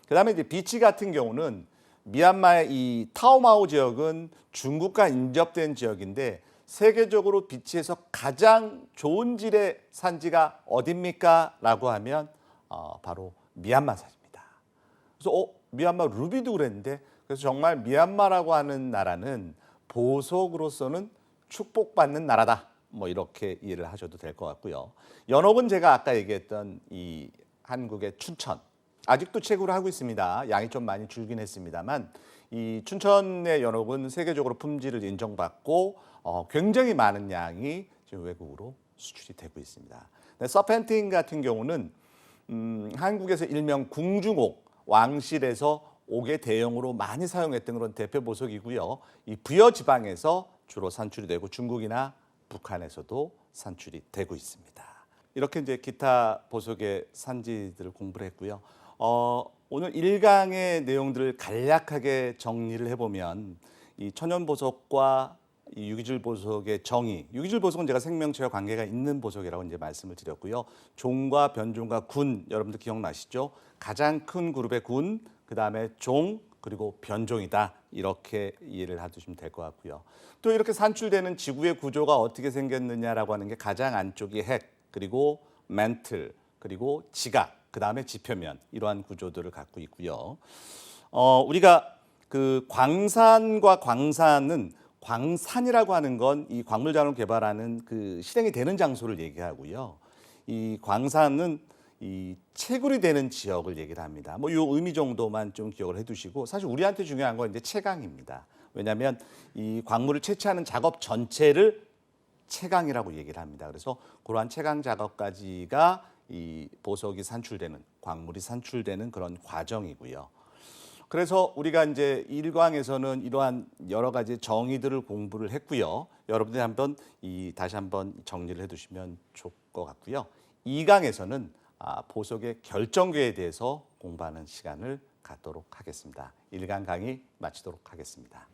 그다음에 이제 비치 같은 경우는 미얀마의 이 타오마오 지역은 중국과 인접된 지역인데 세계적으로 비치에서 가장 좋은 질의 산지가 어딥니까? 라고 하면 바로 미얀마산입니다. 그래서 미얀마 루비도 그랬는데 그래서 정말 미얀마라고 하는 나라는 보석으로서는 축복받는 나라다. 뭐 이렇게 이해를 하셔도 될 것 같고요. 연옥은 제가 아까 얘기했던 이 한국의 춘천 아직도 채굴을 하고 있습니다. 양이 좀 많이 줄긴 했습니다만 이 춘천의 연옥은 세계적으로 품질을 인정받고 굉장히 많은 양이 지금 외국으로 수출이 되고 있습니다. 서펜틴 같은 경우는 한국에서 일명 궁중옥, 왕실에서 옥의 대용으로 많이 사용했던 그런 대표 보석이고요. 이 부여 지방에서 주로 산출이 되고 중국이나 북한에서도 산출이 되고 있습니다. 이렇게 이제 기타 보석의 산지들을 공부를 했고요. 오늘 1강의 내용들을 간략하게 정리를 해보면 이 천연 보석과 이 유기질 보석의 정의, 유기질 보석은 제가 생명체와 관계가 있는 보석이라고 이제 말씀을 드렸고요. 종과 변종과 군, 여러분들 기억나시죠? 가장 큰 그룹의 군, 그 다음에 종, 그리고 변종이다. 이렇게 이해를 해두시면 될 것 같고요. 또 이렇게 산출되는 지구의 구조가 어떻게 생겼느냐라고 하는 게 가장 안쪽이 핵, 그리고 멘틀, 그리고 지각, 그 다음에 지표면 이러한 구조들을 갖고 있고요. 우리가 그 광산과 광산은 광산이라고 하는 건 이 광물 자원을 개발하는 그 실행이 되는 장소를 얘기하고요. 이 광산은 이 채굴이 되는 지역을 얘기를 합니다. 뭐 이 의미 정도만 좀 기억을 해두시고 사실 우리한테 중요한 건 이제 채광입니다. 왜냐하면 이 광물을 채취하는 작업 전체를 채광이라고 얘기를 합니다. 그래서 그러한 채광 작업까지가 이 보석이 산출되는 광물이 산출되는 그런 과정이고요. 그래서 우리가 이제 1강에서는 이러한 여러 가지 정의들을 공부를 했고요. 여러분들이 한번 다시 한번 정리를 해두시면 좋을 것 같고요. 2강에서는 보석의 결정궤에 대해서 공부하는 시간을 갖도록 하겠습니다. 1강 강의 마치도록 하겠습니다.